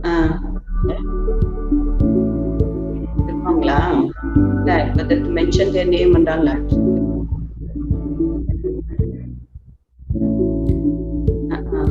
ஆ. இருப்பாங்களா? இல்ல whether to mention their name and all that. Uh-uh.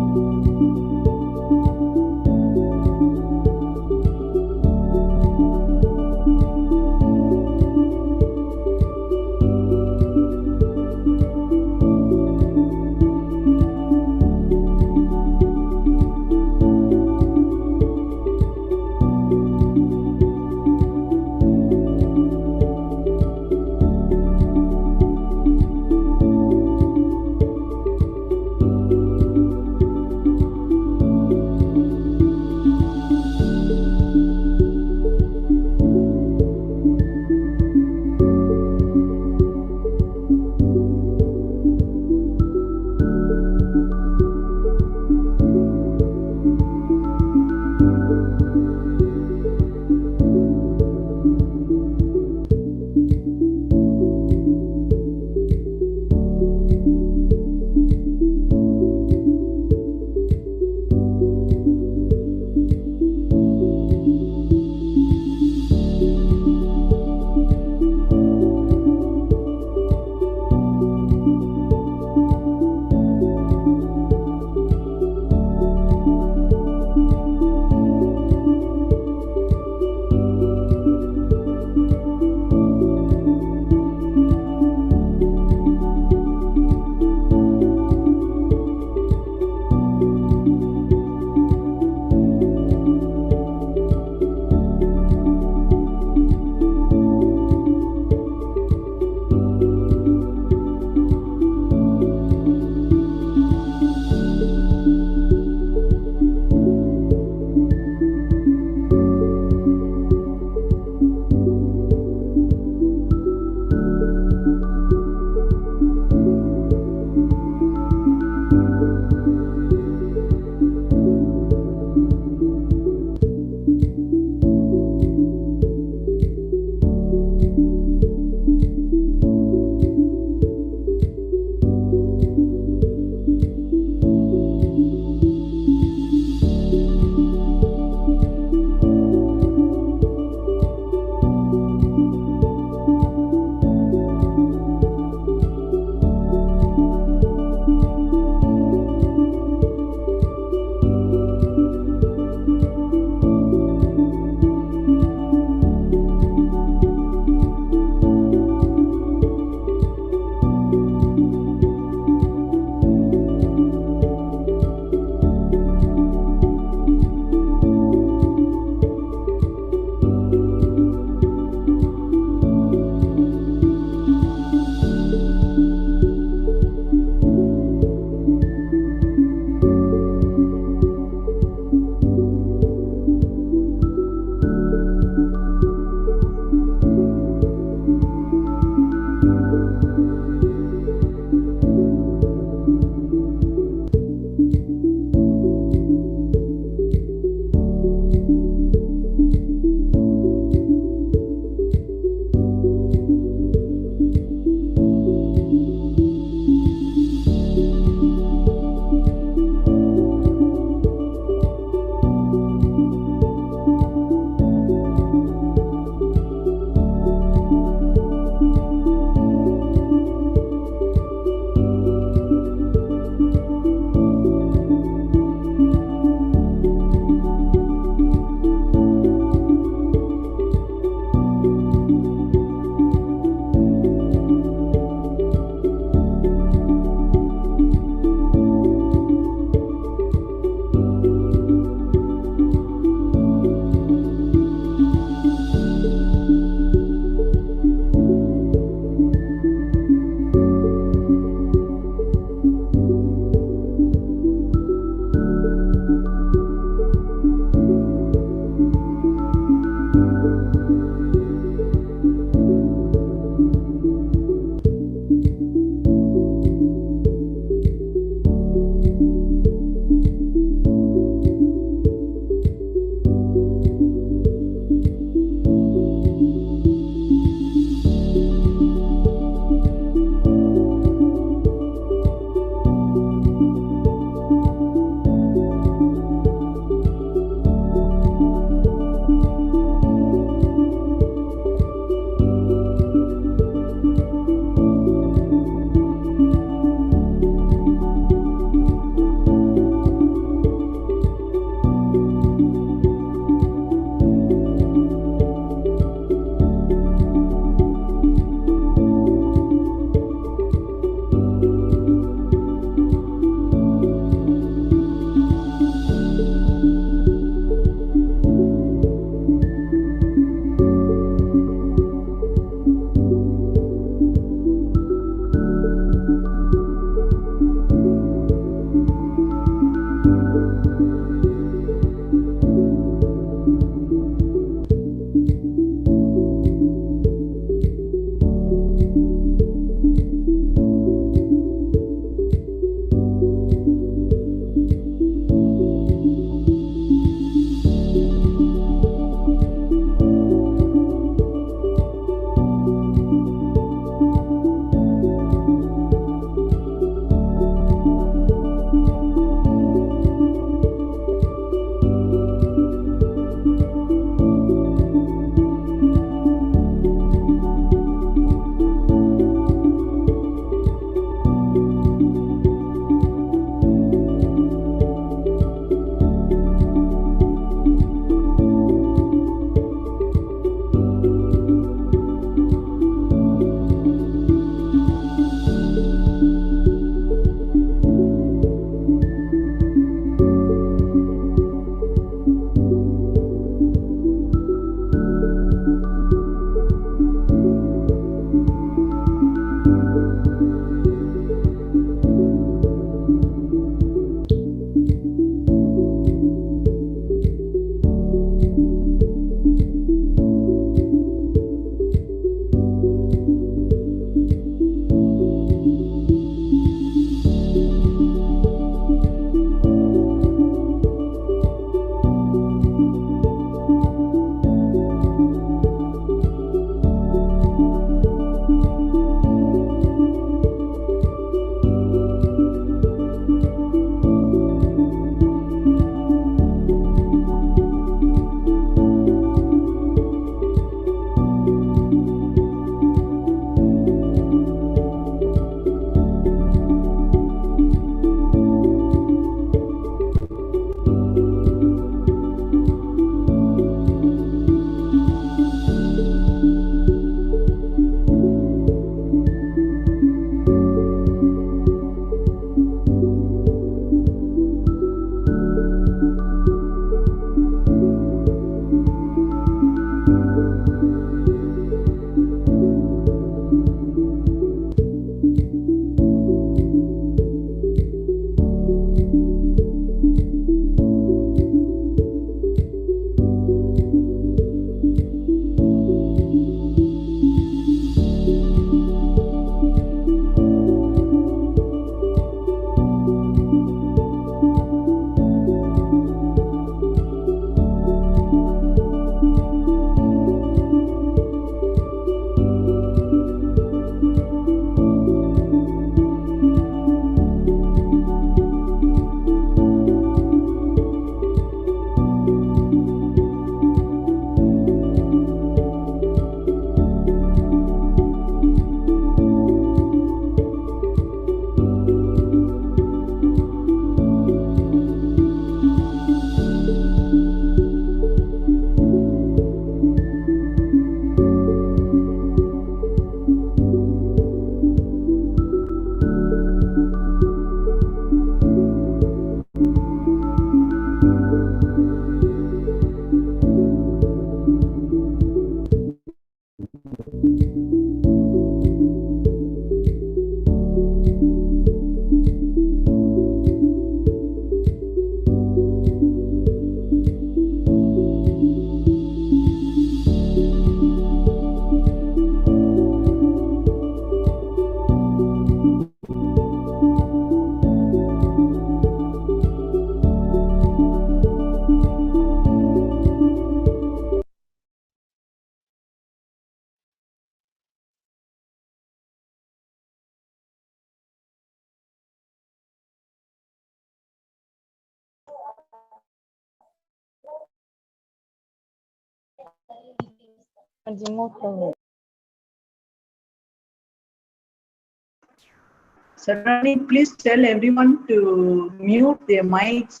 Sarani, please tell everyone to mute their mics.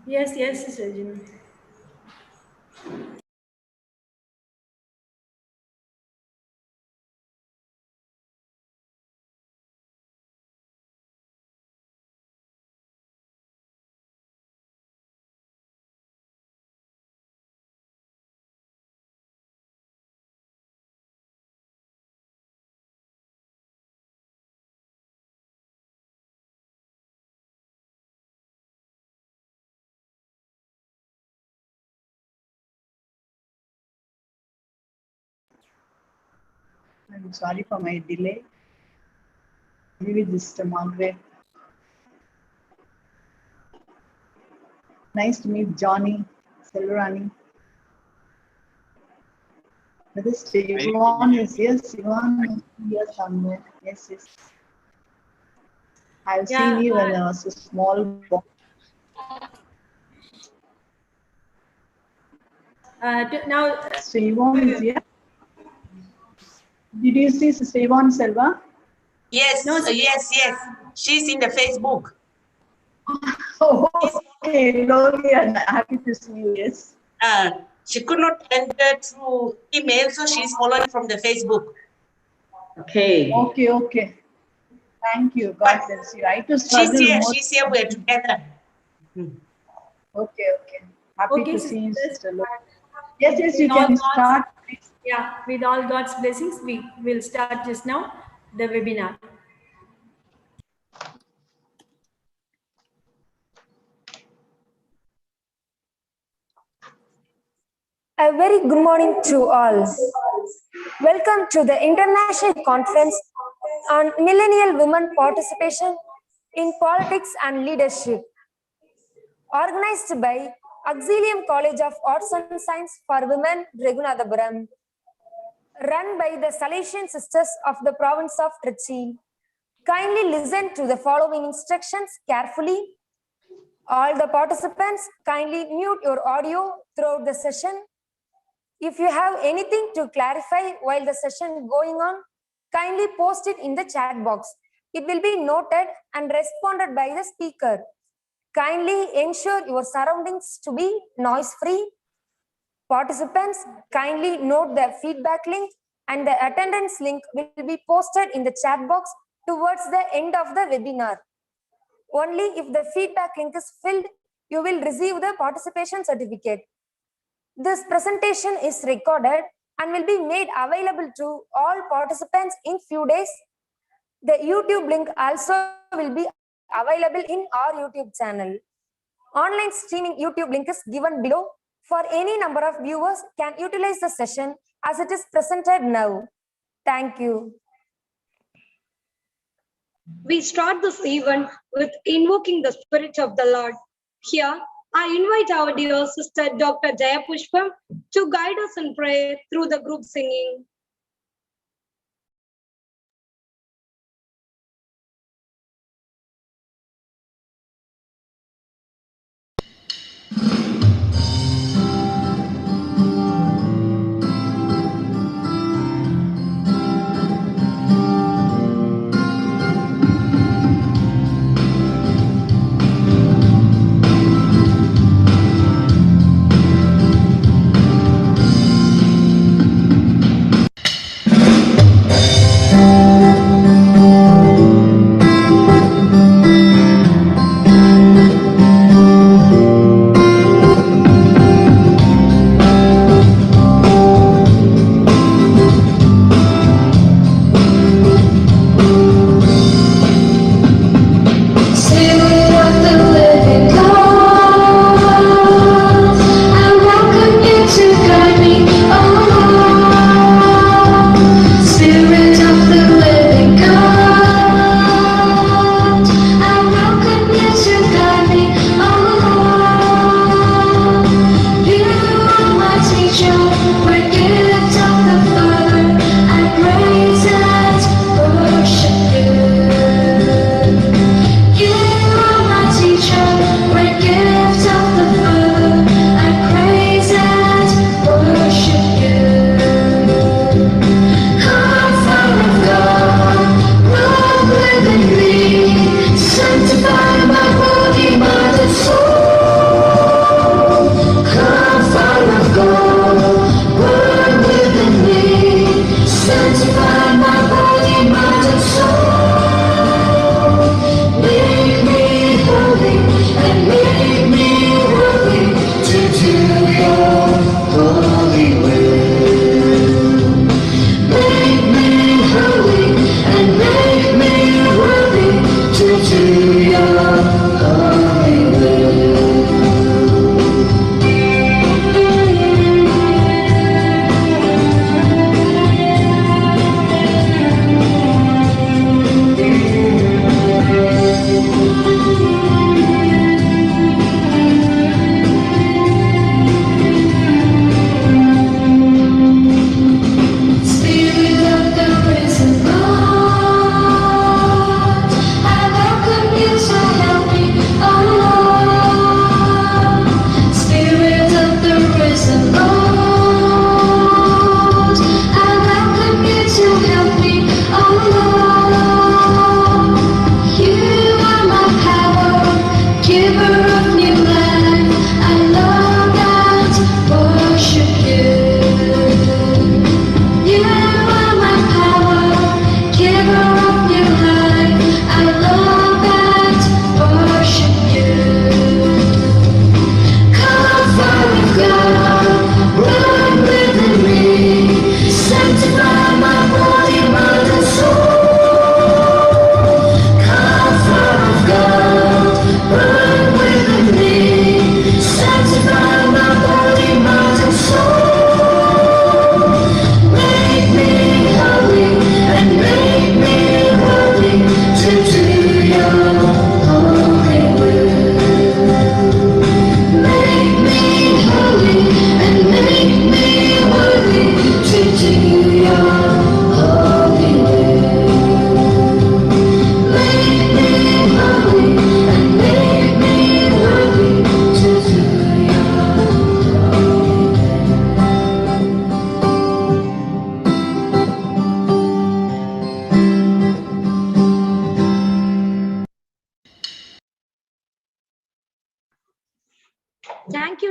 Yes, Sajina. I'm sorry for my delay. Maybe this Margaret. Nice to meet Johnny, Selvarani. This Yvonne is Yvonne here somewhere. Yes. I've seen you when I was a small boy. Now, Sister Yvonne is here. Did you see Sister Yvonne Selva? Yes, yes. She's in the Facebook. Oh, okay. Lovely and happy to see you. Yes. She could not enter through email, so she's following from the Facebook. Okay. Thank you. God bless you. I too struggle She's here. We're together. Okay. Happy to see you, Sister. Yes, you can start, please. Yeah, with all God's blessings, we will start just now the webinar. A very good morning to all. Welcome to the International Conference on Millennial Women Participation in Politics and Leadership, organized by Auxilium College of Arts and Science for Women, Raghunathapuram, run by the Salesian Sisters of the province of Trichy. Kindly listen to the following instructions carefully. All the participants, kindly mute your audio throughout the session. If you have anything to clarify while the session going on, kindly post it in the chat box. It will be noted and responded by the speaker. Kindly ensure your surroundings to be noise-free. Participants, kindly note the feedback link and the attendance link will be posted in the chat box towards the end of the webinar. Only if the feedback link is filled, you will receive the participation certificate. This presentation is recorded and will be made available to all participants in few days. The YouTube link also will be available in our YouTube channel. Online streaming YouTube link is given below. For any number of viewers can utilize the session as it is presented now. Thank you. We start this event with invoking the Spirit of the Lord. Here, I invite our dear sister Dr. Jaya Pushpam to guide us in prayer through the group singing.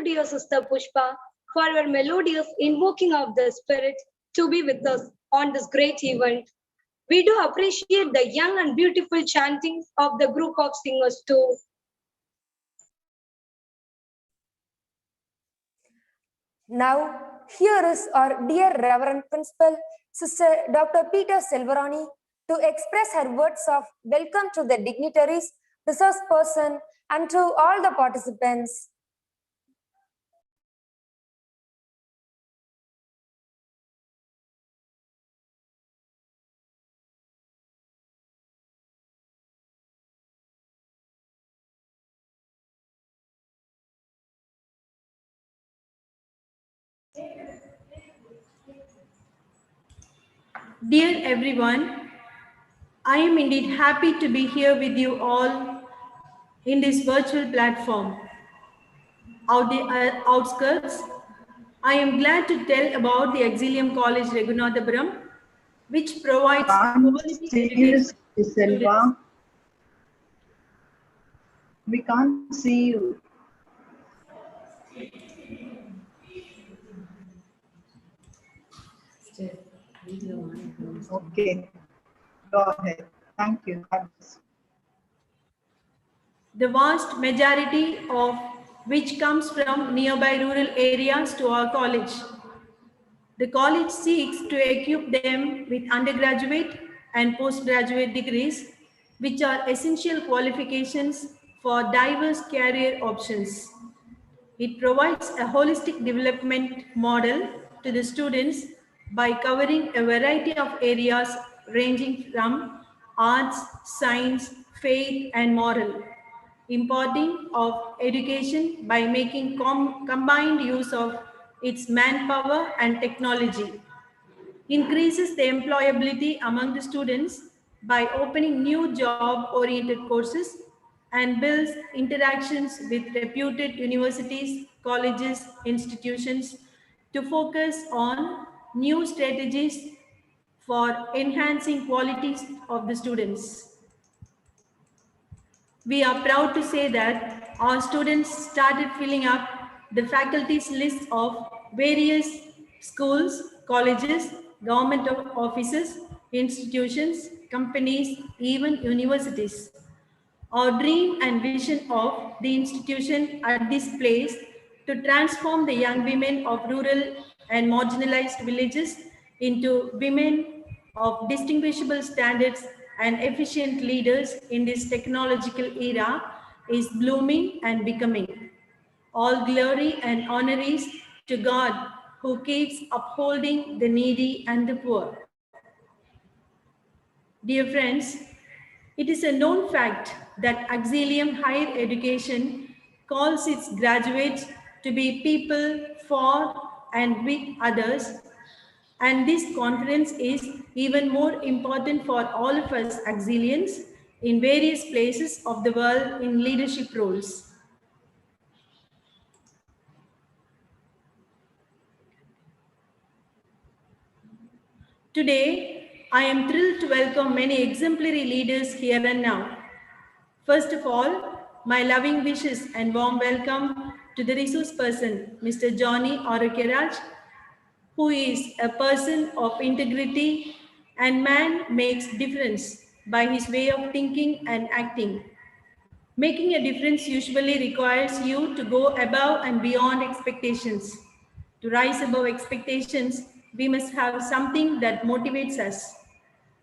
you, dear Sister Pushpa, for your melodious invoking of the Spirit to be with us on this great event. We do appreciate the young and beautiful chanting of the group of singers too. Now, here is our dear Reverend Principal, Sister Dr. Peter Silverani, to express her words of welcome to the dignitaries, resource person, and to all the participants. Dear everyone, I am indeed happy to be here with you all in this virtual platform. Out the outskirts, I am glad to tell about the Auxilium College Raghunathapuram, which provides quality education to students. We can't see you. Okay, go ahead. Thank you. The vast majority of which comes from nearby rural areas to our college. The college seeks to equip them with undergraduate and postgraduate degrees, which are essential qualifications for diverse career options. It provides a holistic development model to the students by covering a variety of areas ranging from arts, science, faith, and moral, imparting of education by making combined use of its manpower and technology, increases the employability among the students by opening new job-oriented courses, and builds interactions with reputed universities, colleges, institutions to focus on new strategies for enhancing qualities of the students. We are proud to say that our students started filling up the faculty's list of various schools, colleges, government offices, institutions, companies, even universities. Our dream and vision of the institution at this place to transform the young women of rural and marginalized villages into women of distinguishable standards and efficient leaders in this technological era is blooming and becoming. All glory and honor is to God who keeps upholding the needy and the poor. Dear friends, it is a known fact that Auxilium Higher Education calls its graduates to be people for and with others, and this conference is even more important for all of us Auxilians in various places of the world in leadership roles. Today, I am thrilled to welcome many exemplary leaders here and now. First of all, my loving wishes and warm welcome to the resource person, Mr. Johnny Orokeraj, who is a person of integrity and man makes difference by his way of thinking and acting. Making a difference usually requires you to go above and beyond expectations. To rise above expectations, we must have something that motivates us.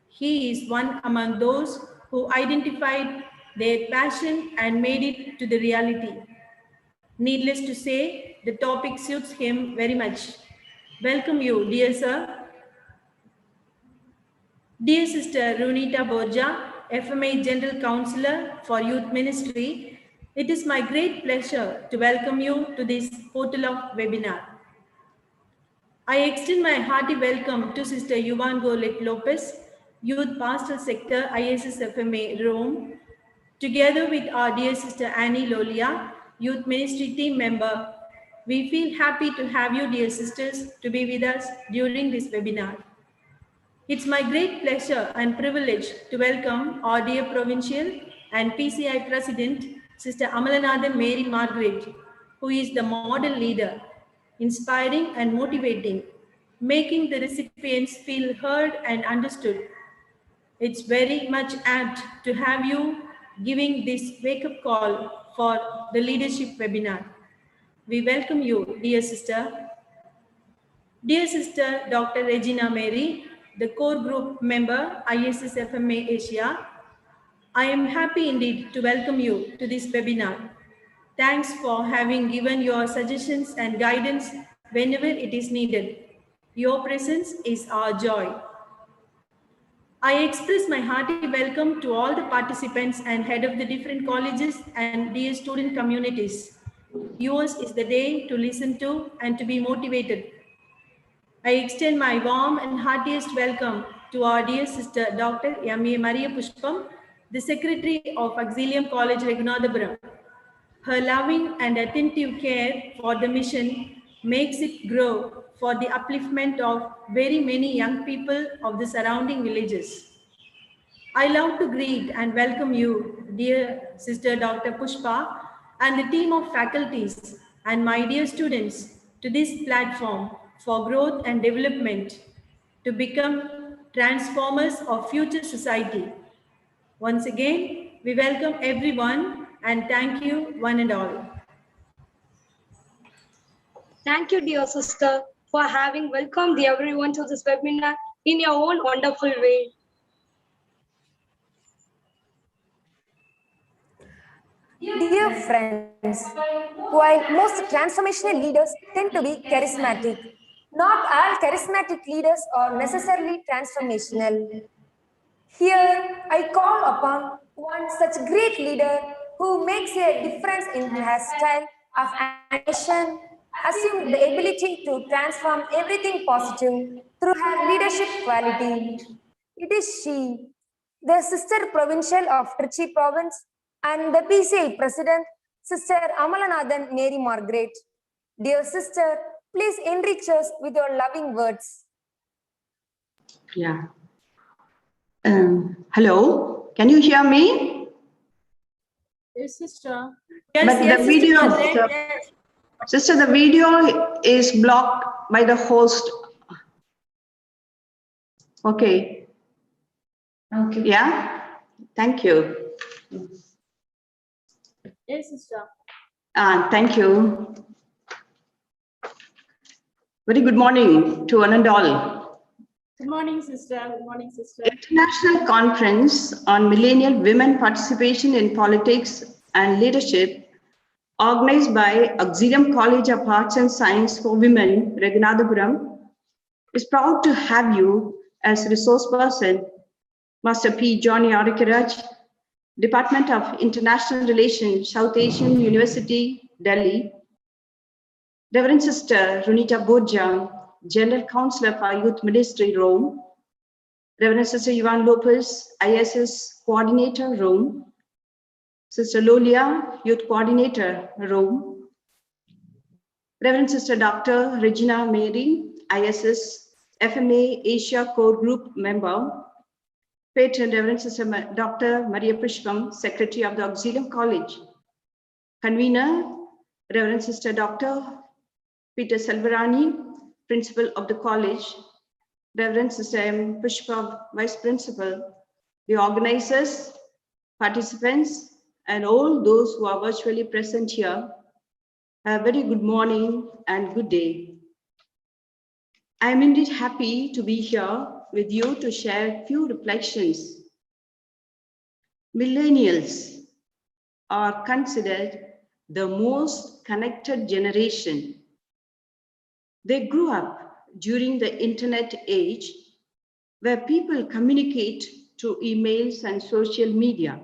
He is one among those who identified their passion and made it to the reality. Needless to say, the topic suits him very much. Welcome you, dear sir. Dear Sister Runita Borja, FMA General Counselor for Youth Ministry, it is my great pleasure to welcome you to this portal of webinar. I extend my hearty welcome to Sister Yuvan Golet Lopez, Youth Pastoral Sector ISS FMA Rome, together with our dear Sister Annie Lolia, Youth Ministry team member. We feel happy to have you, dear sisters, to be with us during this webinar. It's my great pleasure and privilege to welcome our dear Provincial and PCI President, Sister Amalanathan Mary Margaret, who is the model leader, inspiring and motivating, making the recipients feel heard and understood. It's very much apt to have you giving this wake-up call for the leadership webinar. We welcome you, dear sister. Dear sister Dr. Regina Mary, the core group member, ISS FMA Asia, I am happy indeed to welcome you to this webinar. Thanks for having given your suggestions and guidance whenever it is needed. Your presence is our joy. I express my hearty welcome to all the participants and head of the different colleges and dear student communities. Yours is the day to listen to and to be motivated. I extend my warm and heartiest welcome to our dear sister, Dr. M.A. Maria Pushpam, the Secretary of Auxilium College, Raghunathapuram. Her loving and attentive care for the mission makes it grow for the upliftment of very many young people of the surrounding villages. I love to greet and welcome you, dear sister Dr. Pushpa, and the team of faculties and my dear students to this platform for growth and development to become transformers of future society. Once again, we welcome everyone and thank you one and all. Thank you, dear sister, for having welcomed everyone to this webinar in your own wonderful way. Dear friends, while most transformational leaders tend to be charismatic, not all charismatic leaders are necessarily transformational. Here, I call upon one such great leader who makes a difference in her style of animation, assumed the ability to transform everything positive through her leadership quality. It is she, the sister provincial of Trichy province and the PCI president, Sister Amalanathan Mary Margaret. Dear sister, please enrich us with your loving words. Yeah. Hello, can you hear me? Yes, sister. But Yes, the video, sister. Yes. sister, the video is blocked by the host. Okay. Okay. Yeah. Thank you. Yes, sister. Thank you. Very good morning to one and all. Good morning, sister. Good morning, sister. International Conference on Millennial Women Participation in Politics and Leadership, organized by Auxilium College of Arts and Science for Women, Raghunathapuram, is proud to have you as resource person, Master P. Johnny Arikaraj, Department of International Relations, South Asian University, Delhi, Reverend Sister Runita Boja, General Counselor for Youth Ministry, Rome, Reverend Sister Ivan Lopez, ISS Coordinator, Rome, Sister Lolia, Youth Coordinator, Rome, Reverend Sister Dr. Regina Mary, ISS FMA Asia Core Group Member, Patron Reverend Sister Dr. Maria Pushpam, Secretary of the Auxilium College, Convener Reverend Sister Dr. Peter Selvarani, Principal of the College, Reverend Sister M. Pushpa, Vice Principal, the organizers, participants, and all those who are virtually present here, a very good morning and good day. I am indeed happy to be here with you to share a few reflections. Millennials are considered the most connected generation. They grew up during the internet age where people communicate through emails and social media.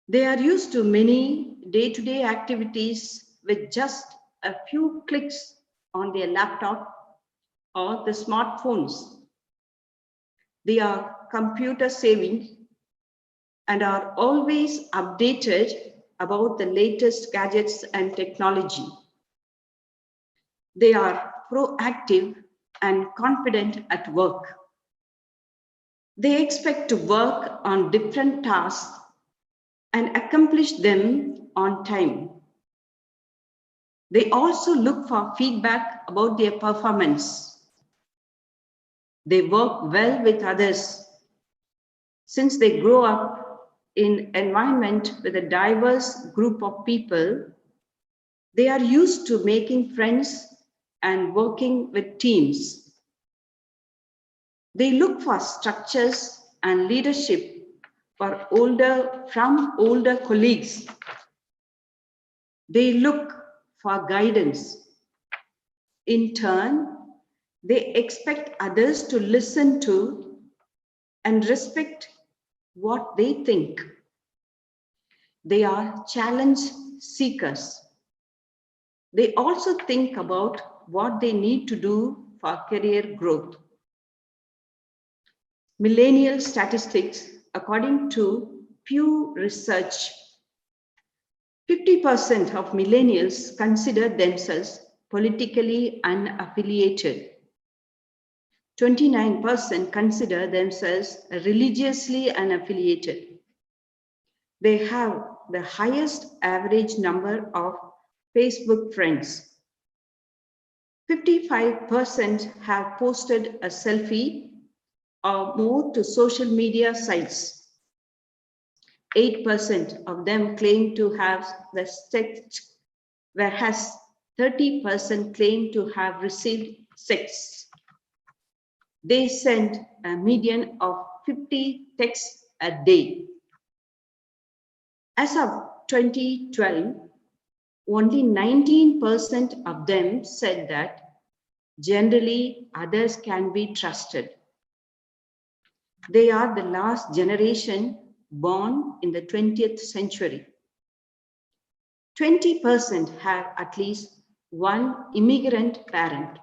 They are used to many day-to-day activities with just a few clicks on their laptop or the smartphones. They are computer savvy and are always updated about the latest gadgets and technology. They are proactive and confident at work. They expect to work on different tasks and accomplish them on time. They also look for feedback about their performance. They work well with others. Since they grow up in an environment with a diverse group of people, they are used to making friends and working with teams. They look for structures and leadership from older colleagues. They look for guidance. In turn, they expect others to listen to and respect what they think. They are challenge seekers. They also think about what they need to do for career growth. Millennial statistics, according to Pew Research, 50% of millennials consider themselves politically unaffiliated. 29% consider themselves religiously unaffiliated. They have the highest average number of Facebook friends. 55% have posted a selfie or more to social media sites. 8% of them claim to have the sex, whereas 30% claim to have received sex. They send a median of 50 texts a day. As of 2012, only 19% of them said that generally others can be trusted. They are the last generation born in the 20th century. 20% have at least one immigrant parent.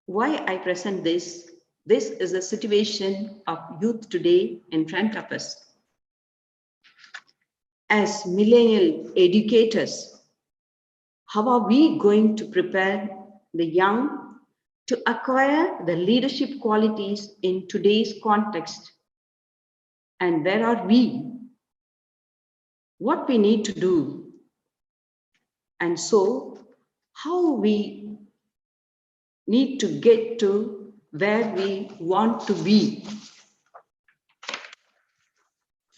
Why I present this? This is the situation of youth today in front of us. As millennial educators, how are we going to prepare the young to acquire the leadership qualities in today's context? And where are we? What we need to do? And so, how we need to get to where we want to be.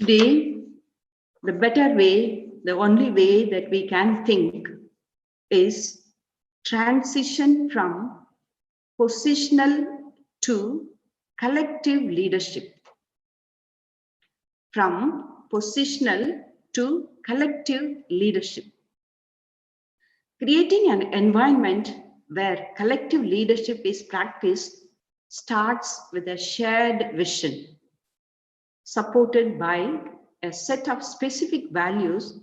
Today, the better way, the only way that we can think is transition from positional to collective leadership. From positional to collective leadership. Creating an environment where collective leadership is practiced starts with a shared vision, supported by a set of specific values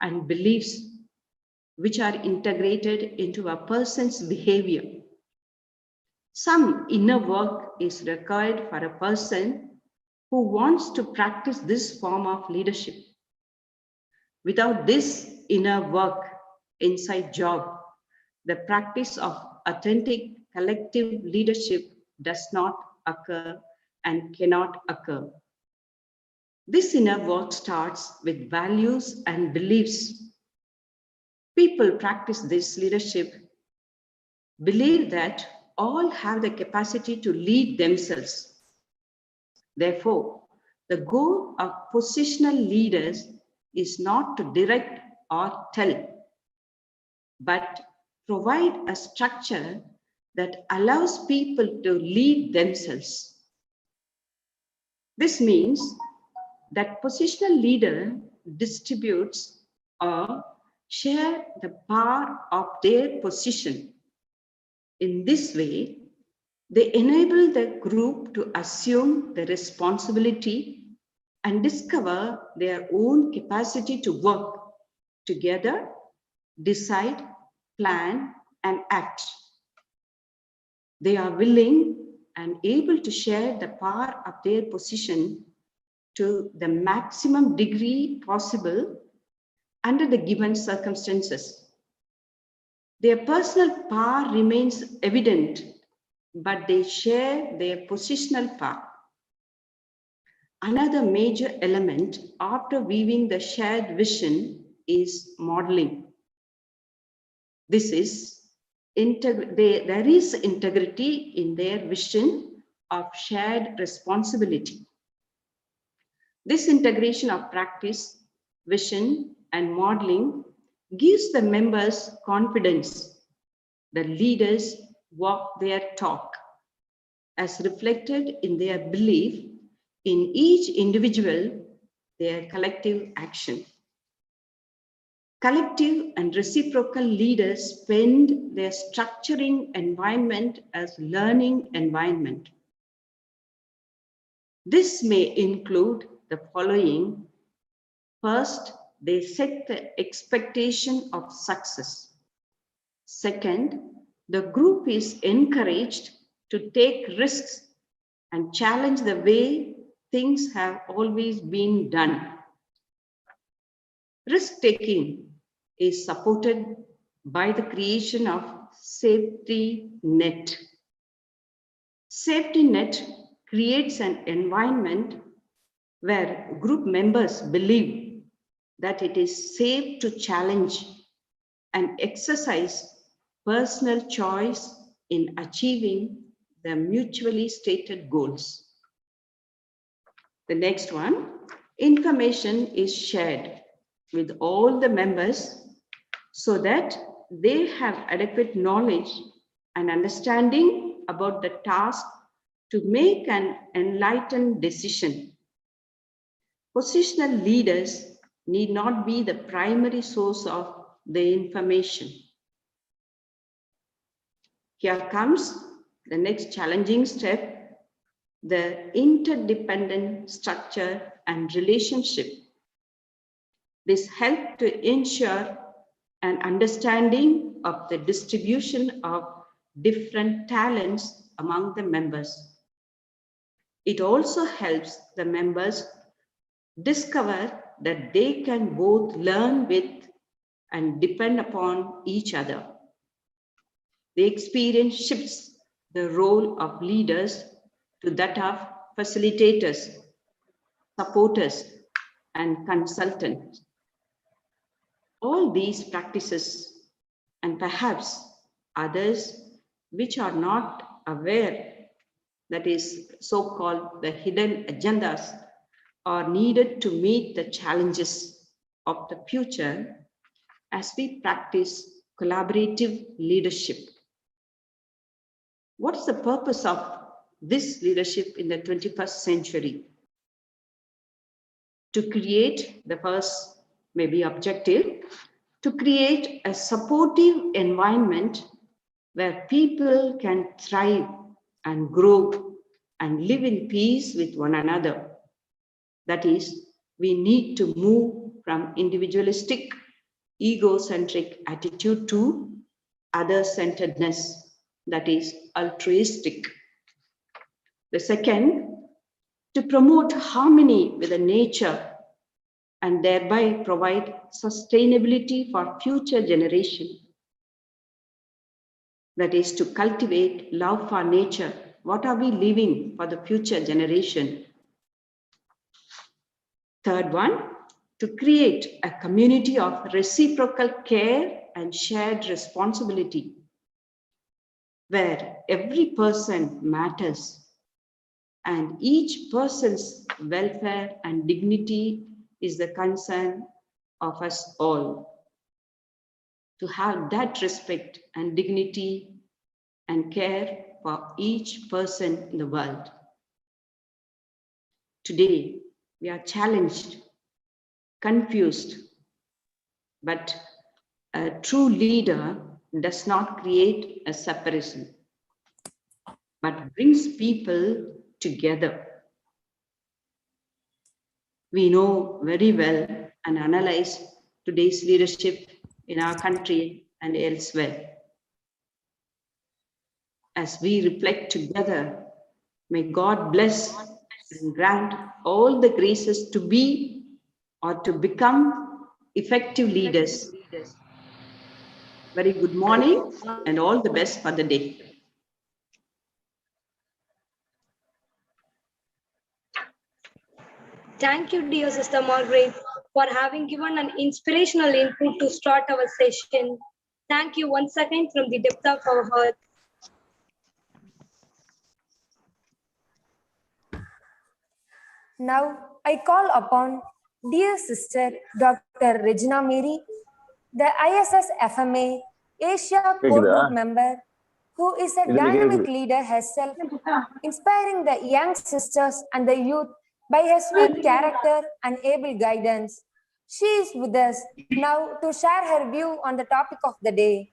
and beliefs which are integrated into a person's behavior. Some inner work is required for a person who wants to practice this form of leadership. Without this inner work, inside job, the practice of authentic collective leadership does not occur and cannot occur. This inner work starts with values and beliefs. People practice this leadership, believe that all have the capacity to lead themselves. Therefore, the goal of positional leaders is not to direct or tell, but provide a structure that allows people to lead themselves. This means that positional leader distributes or share the power of their position. In this way, they enable the group to assume the responsibility and discover their own capacity to work together, decide, plan, and act. They are willing and able to share the power of their position to the maximum degree possible under the given circumstances. Their personal power remains evident, but they share their positional power. Another major element after weaving the shared vision is modeling. This is there is integrity in their vision of shared responsibility. This integration of practice, vision, and modeling gives the members confidence. The leaders walk their talk, as reflected in their belief in each individual, their collective action. Collective and reciprocal leaders spend their structuring environment as learning environment. This may include the following. First, they set the expectation of success. Second, the group is encouraged to take risks and challenge the way things have always been done. Risk-taking is supported by the creation of safety net. Safety net creates an environment where group members believe that it is safe to challenge and exercise personal choice in achieving the mutually stated goals. The next one, information is shared with all the members so that they have adequate knowledge and understanding about the task to make an enlightened decision. Positional leaders need not be the primary source of the information. Here comes the next challenging step, the interdependent structure and relationship. This helps to ensure an understanding of the distribution of different talents among the members. It also helps the members discover that they can both learn with and depend upon each other. The experience shifts the role of leaders to that of facilitators, supporters, and consultants. All these practices, and perhaps others which are not aware, that is so-called the hidden agendas, are needed to meet the challenges of the future as we practice collaborative leadership. What is the purpose of this leadership in the 21st century? To create, the first maybe objective, to create a supportive environment where people can thrive and grow and live in peace with one another. That is, we need to move from individualistic, egocentric attitude to other-centeredness, that is altruistic. The second, to promote harmony with the nature and thereby provide sustainability for future generations. That is to cultivate love for nature. What are we leaving for the future generation? Third one, to create a community of reciprocal care and shared responsibility, where every person matters and each person's welfare and dignity is the concern of us all. To have that respect and dignity and care for each person in the world. Today, we are challenged, confused, but a true leader does not create a separation, but brings people together. We know very well and analyze today's leadership in our country and elsewhere. As we reflect together, may God bless and grant all the graces to be or to become effective leaders. Very good morning and all the best for the day. Thank you, dear Sister Margaret, for having given an inspirational input to start our session. Thank you once again from the depth of our heart. Now I call upon dear sister Dr. Regina Mary, the ISS FMA Asia core group member, who is a dynamic leader herself, inspiring the young sisters and the youth by her sweet character and able guidance. She is with us now to share her view on the topic of the day.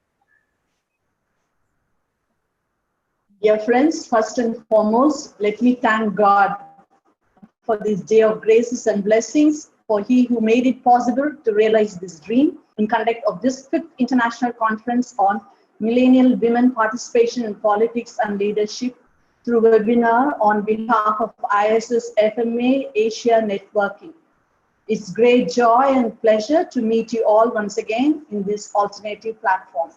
Dear friends, first and foremost, let me thank God for this day of graces and blessings, for He who made it possible to realize this dream in conduct of this 5th International Conference on Millennial Women Participation in Politics and Leadership through webinar on behalf of ISS FMA Asia Networking. It's great joy and pleasure to meet you all once again in this alternative platform.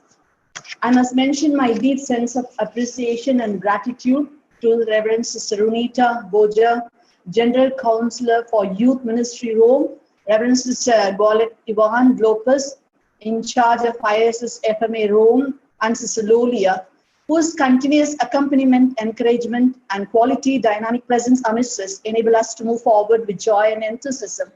I must mention my deep sense of appreciation and gratitude to the Reverend Sister Runita Boja, General Counselor for Youth Ministry Rome, Reverend Sister Golet Ivan Lopez, in charge of ISS FMA Rome, and Sister Lolia, whose continuous accompaniment, encouragement, and quality dynamic presence amidst us enable us to move forward with joy and enthusiasm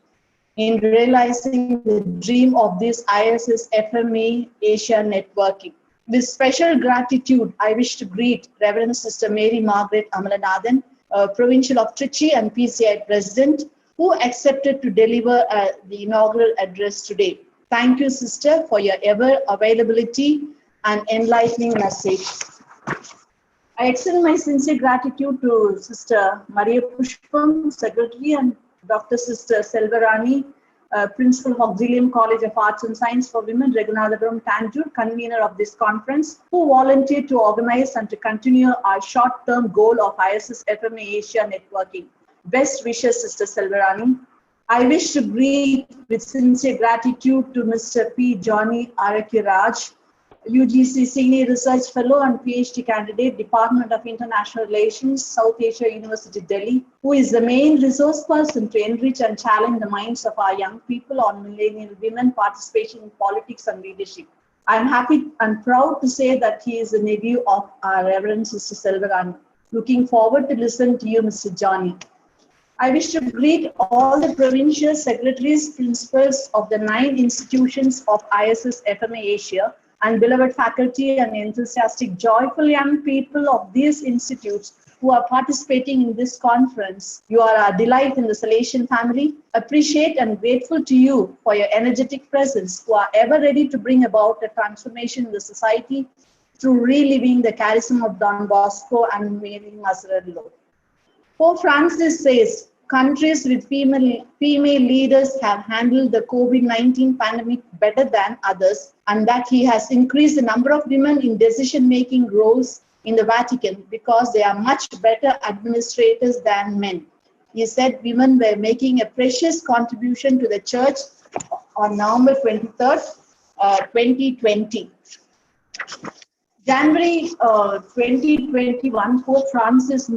in realizing the dream of this ISS FMA Asia networking. With special gratitude, I wish to greet Reverend Sister Mary Margaret Amalanathan, Provincial of Trichy and PCI President, who accepted to deliver the inaugural address today. Thank you, Sister, for your ever availability and enlightening message. I extend my sincere gratitude to Sister Maria Pushpam, Secretary, and Dr. Sister Selvarani, Principal Auxilium College of Arts and Science for Women, Raghunathapuram, Tanjore, convener of this conference, who volunteered to organize and to continue our short-term goal of ISS FMA Asia networking. Best wishes, Sister Selvarani. I wish to greet with sincere gratitude to Mr. P. Johnny Arakiraj, UGC Senior Research Fellow and PhD candidate, Department of International Relations, South Asia University, Delhi, who is the main resource person to enrich and challenge the minds of our young people on millennial women participation in politics and leadership. I'm happy and proud to say that he is a nephew of our Reverend Sister Selvarani. Looking forward to listen to you, Mr. Johnny. I wish to greet all the provincial secretaries, principals of the 9 institutions of ISS FMA Asia, and beloved faculty and enthusiastic, joyful young people of these institutes who are participating in this conference. You are our delight in the Salesian family. Appreciate and grateful to you for your energetic presence, who are ever ready to bring about a transformation in the society through reliving the charism of Don Bosco and Mary Mazzarello. Pope Francis says, countries with female leaders have handled the COVID-19 pandemic better than others, and that he has increased the number of women in decision-making roles in the Vatican because they are much better administrators than men. He said women were making a precious contribution to the church on November 23rd, 2020. January 2021, Pope Francis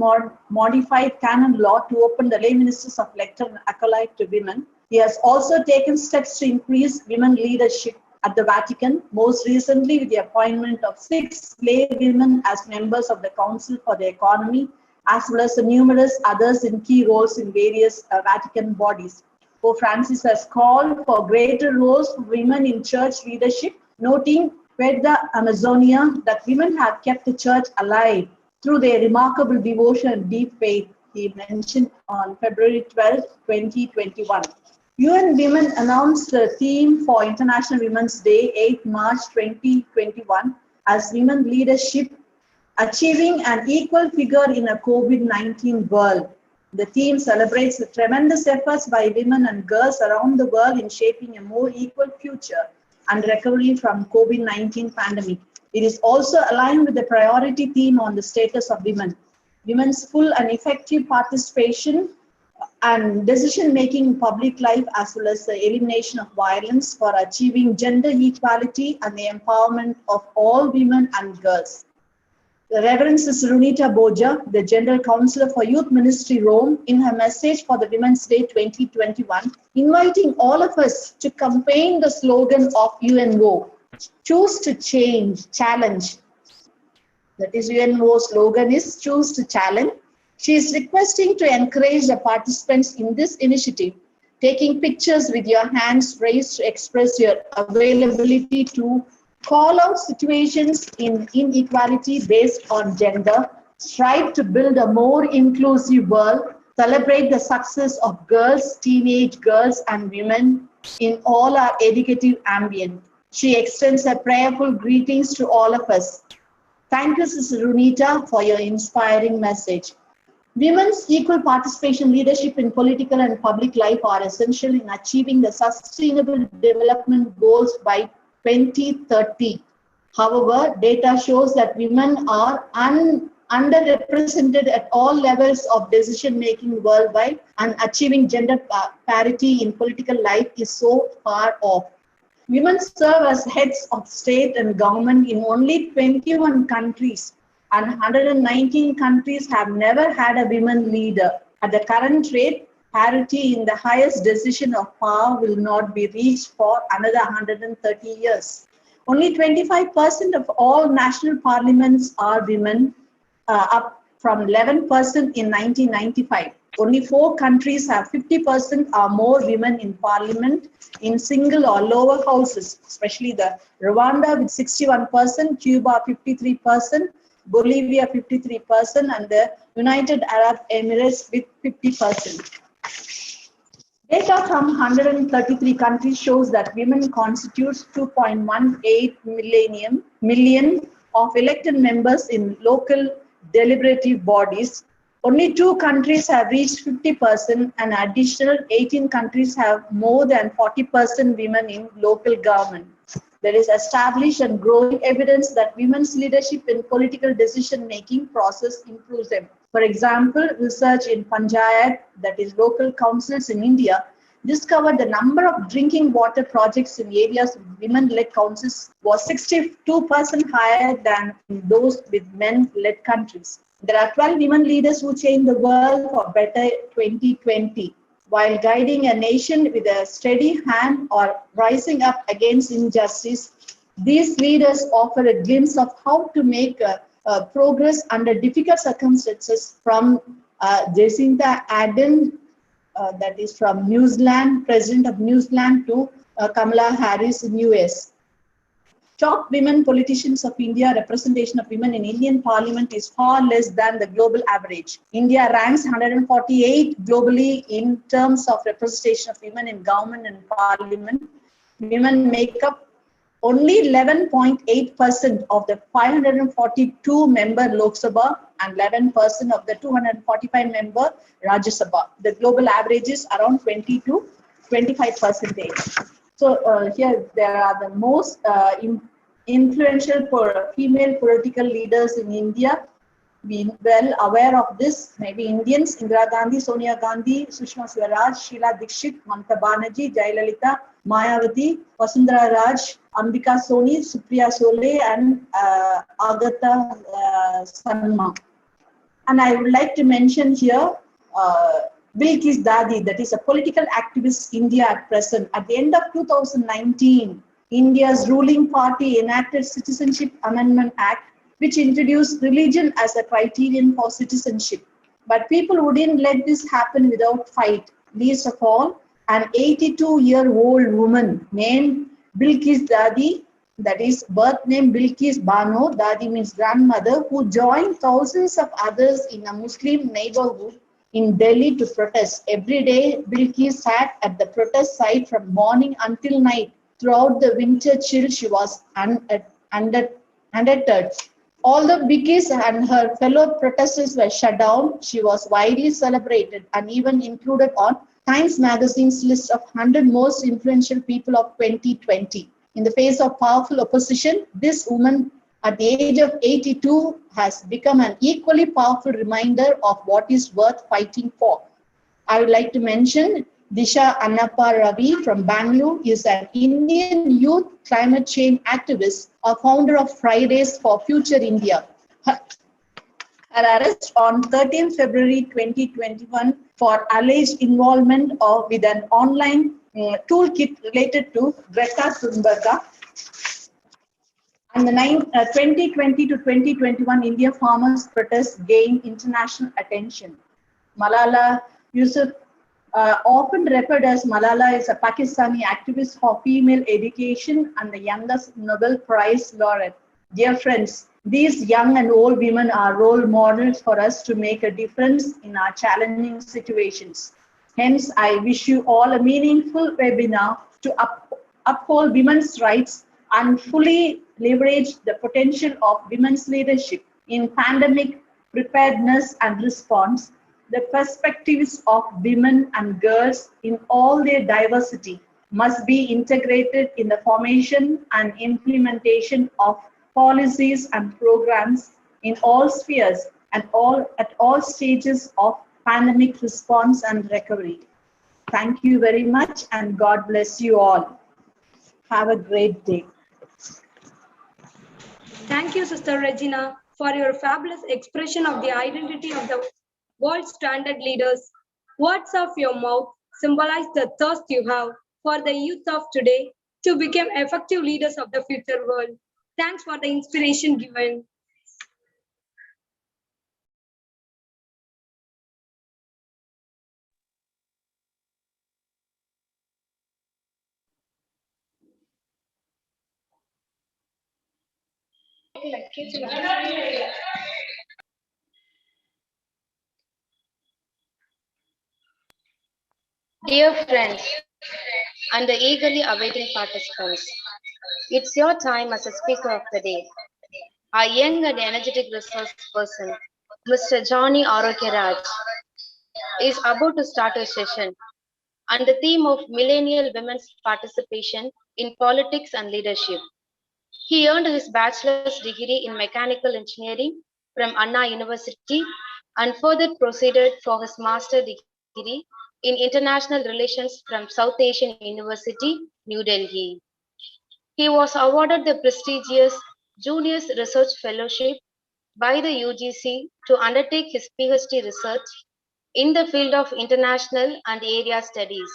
modified canon law to open the lay ministers of lector and acolyte to women. He has also taken steps to increase women leadership at the Vatican, most recently with the appointment of 6 lay women as members of the Council for the Economy, as well as the numerous others in key roles in various Vatican bodies. Pope Francis has called for greater roles for women in church leadership, noting the Amazonia that women have kept the church alive through their remarkable devotion and deep faith, he mentioned on February 12, 2021. UN Women announced the theme for International Women's Day, 8 March 2021, as Women Leadership, Achieving an Equal Figure in a COVID-19 World. The theme celebrates the tremendous efforts by women and girls around the world in shaping a more equal future and recovery from COVID-19 pandemic. It is also aligned with the priority theme on the status of women, women's full and effective participation and decision-making in public life, as well as the elimination of violence for achieving gender equality and the empowerment of all women and girls. The Reverend Sister Runita Boja, the General Counselor for Youth Ministry Rome, in her message for the Women's Day 2021, inviting all of us to campaign the slogan of UNO, Choose to change, challenge. That is UNO slogan is choose to challenge. She is requesting to encourage the participants in this initiative, taking pictures with your hands raised to express your availability to call out situations in inequality based on gender, strive to build a more inclusive world, celebrate the success of girls, teenage girls and women in all our educative ambient. She extends her prayerful greetings to all of us. Thank you, Sister Runita, for your inspiring message. Women's equal participation, leadership in political and public life are essential in achieving the sustainable development goals by 2030. However, data shows that women are underrepresented at all levels of decision making worldwide, and achieving gender parity in political life is so far off. Women serve as heads of state and government in only 21 countries, and 119 countries have never had a women leader. At the current rate, parity in the highest decision of power will not be reached for another 130 years. Only 25% of all national parliaments are women, up from 11% in 1995. Only 4 countries have 50% or more women in parliament in single or lower houses, especially the Rwanda with 61%, Cuba 53%, Bolivia 53%, and the United Arab Emirates with 50%. Data from 133 countries shows that women constitute 2.18 million of elected members in local deliberative bodies. Only 2 countries have reached 50%, and additional 18 countries have more than 40% women in local government. There is established and growing evidence that women's leadership in political decision-making process improves them. For example, research in Panchayat, that is local councils in India, discovered the number of drinking water projects in areas with women-led councils was 62% higher than in those with men-led countries. There are 12 women leaders who change the world for better 2020. While guiding a nation with a steady hand or rising up against injustice, these leaders offer a glimpse of how to make progress under difficult circumstances, from Jacinta Ardern, that is from New Zealand, President of New Zealand, to Kamala Harris in US. Top women politicians of India, representation of women in Indian Parliament is far less than the global average. India ranks 148 globally in terms of representation of women in government and parliament. Women make up only 11.8% of the 542 member Lok Sabha and 11% of the 245 member Rajya Sabha. The global average is around 20 to 25%. So here there are the most influential female political leaders in India. Be well aware of this. Maybe Indians: Indira Gandhi, Sonia Gandhi, Sushma Swaraj, Sheila Dikshit, Mamata Banerjee, Jayalalitha, Mayawati, Vasundhara Raj, Ambika Soni, Supriya Sole, and Agatha Sarma. And I would like to mention here Bilkis Dadi, that is a political activist in India at present. At the end of 2019, India's ruling party enacted Citizenship Amendment Act, which introduced religion as a criterion for citizenship. But people wouldn't let this happen without fight. Least of all, an 82-year-old woman named Bilkis Dadi, that is birth name Bilkis Bano, Dadi means grandmother, who joined thousands of others in a Muslim neighborhood in Delhi to protest. Every day, Bilkis sat at the protest site from morning until night. Throughout the winter chill, she was undeterred. Although Bilkis and her fellow protesters were shut down, she was widely celebrated and even included on Times Magazine's list of 100 most influential people of 2020. In the face of powerful opposition, this woman at the age of 82 has become an equally powerful reminder of what is worth fighting for. I would like to mention Disha Annappa Ravi from Bangalore is an Indian youth climate change activist, a founder of Fridays for Future India. Her arrest on 13 February 2021 for alleged involvement with an online toolkit related to Greta Thunberg the 2020 to 2021 India farmers protest gained international attention. Malala Yousaf, often referred as Malala, is a Pakistani activist for female education and the youngest Nobel Prize laureate. Dear friends, these young and old women are role models for us to make a difference in our challenging situations. Hence, I wish you all a meaningful webinar to uphold women's rights and fully leverage the potential of women's leadership in pandemic preparedness and response. The perspectives of women and girls in all their diversity must be integrated in the formation and implementation of policies and programs in all spheres and at all stages of pandemic response and recovery. Thank you very much and God bless you all. Have a great day. Thank you, Sister Regina, for your fabulous expression of the identity of the world's standard leaders. Words of your mouth symbolize the thirst you have for the youth of today to become effective leaders of the future world. Thanks for the inspiration given. Dear friends and the eagerly awaiting participants, it's your time as a speaker of the day. Our young and energetic resource person, Mr. Johnny Arokiraj, is about to start a session on the theme of millennial women's participation in politics and leadership. He earned his bachelor's degree in mechanical engineering from Anna University and further proceeded for his master's degree in international relations from South Asian University, New Delhi. He was awarded the prestigious Juniors Research Fellowship by the UGC to undertake his PhD research in the field of international and area studies.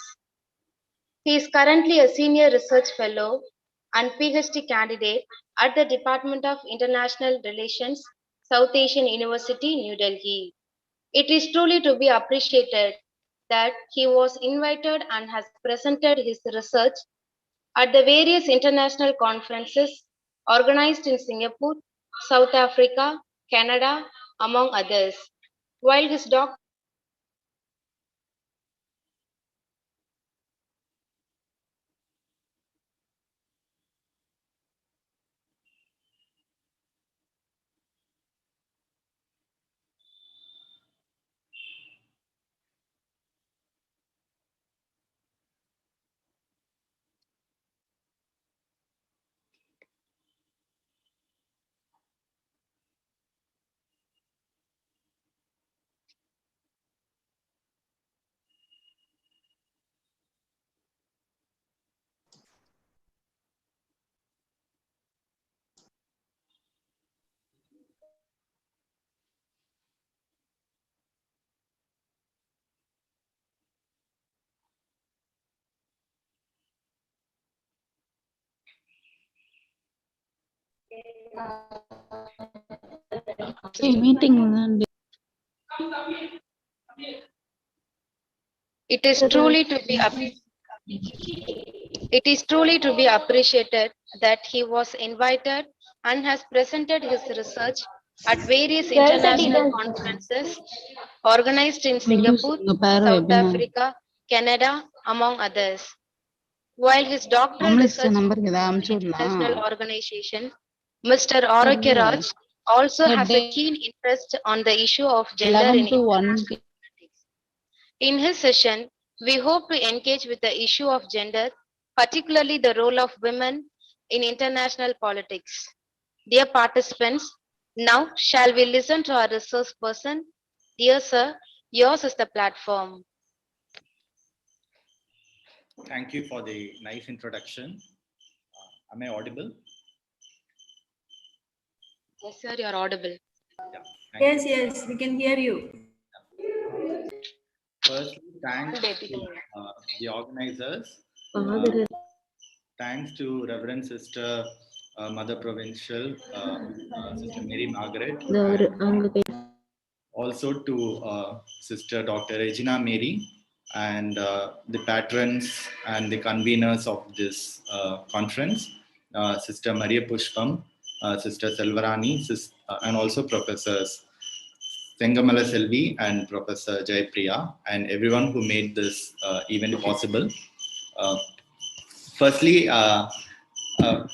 He is currently a senior research fellow and PhD candidate at the Department of International Relations, South Asian University, New Delhi. It is truly to be appreciated that he was invited and has presented his research at the various international conferences organized in Singapore, South Africa, Canada, among others. While his doctoral It is truly to be appreciated that he was invited and has presented his research at various international conferences organized in Singapore, South Africa, Canada, among others. While his doctoral research in an international organization, Mr. Arokiraj also has a keen interest on the issue of gender in international politics. In his session, we hope to engage with the issue of gender, particularly the role of women in international politics. Dear participants, now shall we listen to our resource person? Dear sir, yours is the platform. Thank you for the nice introduction. Am I audible? Yes, sir, you are audible. Yeah. Yes, yes, we can hear you. Firstly, thanks to the organizers. Thanks to Reverend Sister Mother Provincial, Sister Mary Margaret, also to Sister Dr. Regina Mary, and the patrons and the conveners of this conference, Sister Maria Pushpam, Sister Selvarani, and also Professors Sengamala Selvi and Professor Jaypriya, and everyone who made this event possible. Uh, Firstly, uh, uh,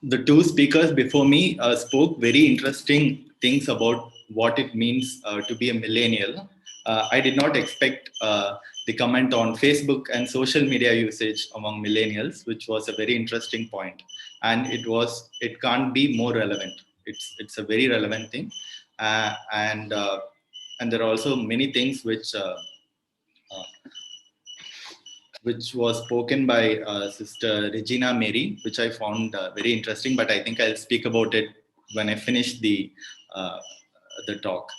the two speakers before me spoke very interesting things about what it means to be a millennial. I did not expect the comment on Facebook and social media usage among millennials, which was a very interesting point, and it can't be more relevant. It's a very relevant thing, and there are also many things which was spoken by Sister Regina Mary, which I found very interesting. But I think I'll speak about it when I finish the talk.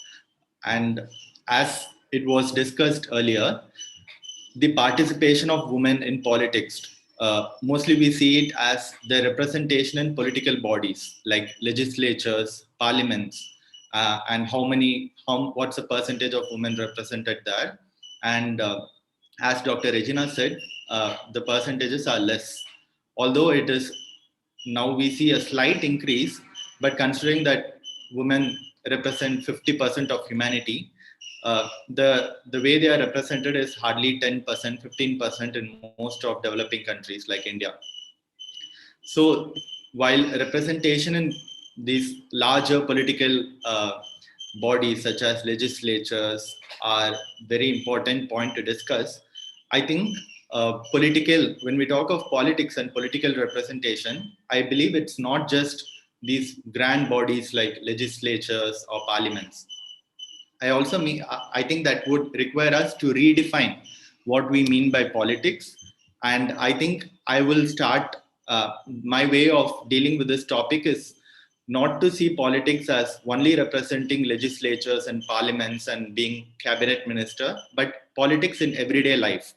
And as it was discussed earlier, the participation of women in politics. Mostly we see it as the representation in political bodies like legislatures, parliaments, and what's the percentage of women represented there. And as Dr. Regina said, the percentages are less. Although it is now we see a slight increase, but considering that women represent 50% of humanity, the way they are represented is hardly 10%, 15% in most of developing countries like India. So while representation in these larger political bodies such as legislatures are very important point to discuss, I think when we talk of politics and political representation, I believe it's not just these grand bodies like legislatures or parliaments. I think that would require us to redefine what we mean by politics. And I think I will start my way of dealing with this topic is not to see politics as only representing legislatures and parliaments and being cabinet minister, but politics in everyday life.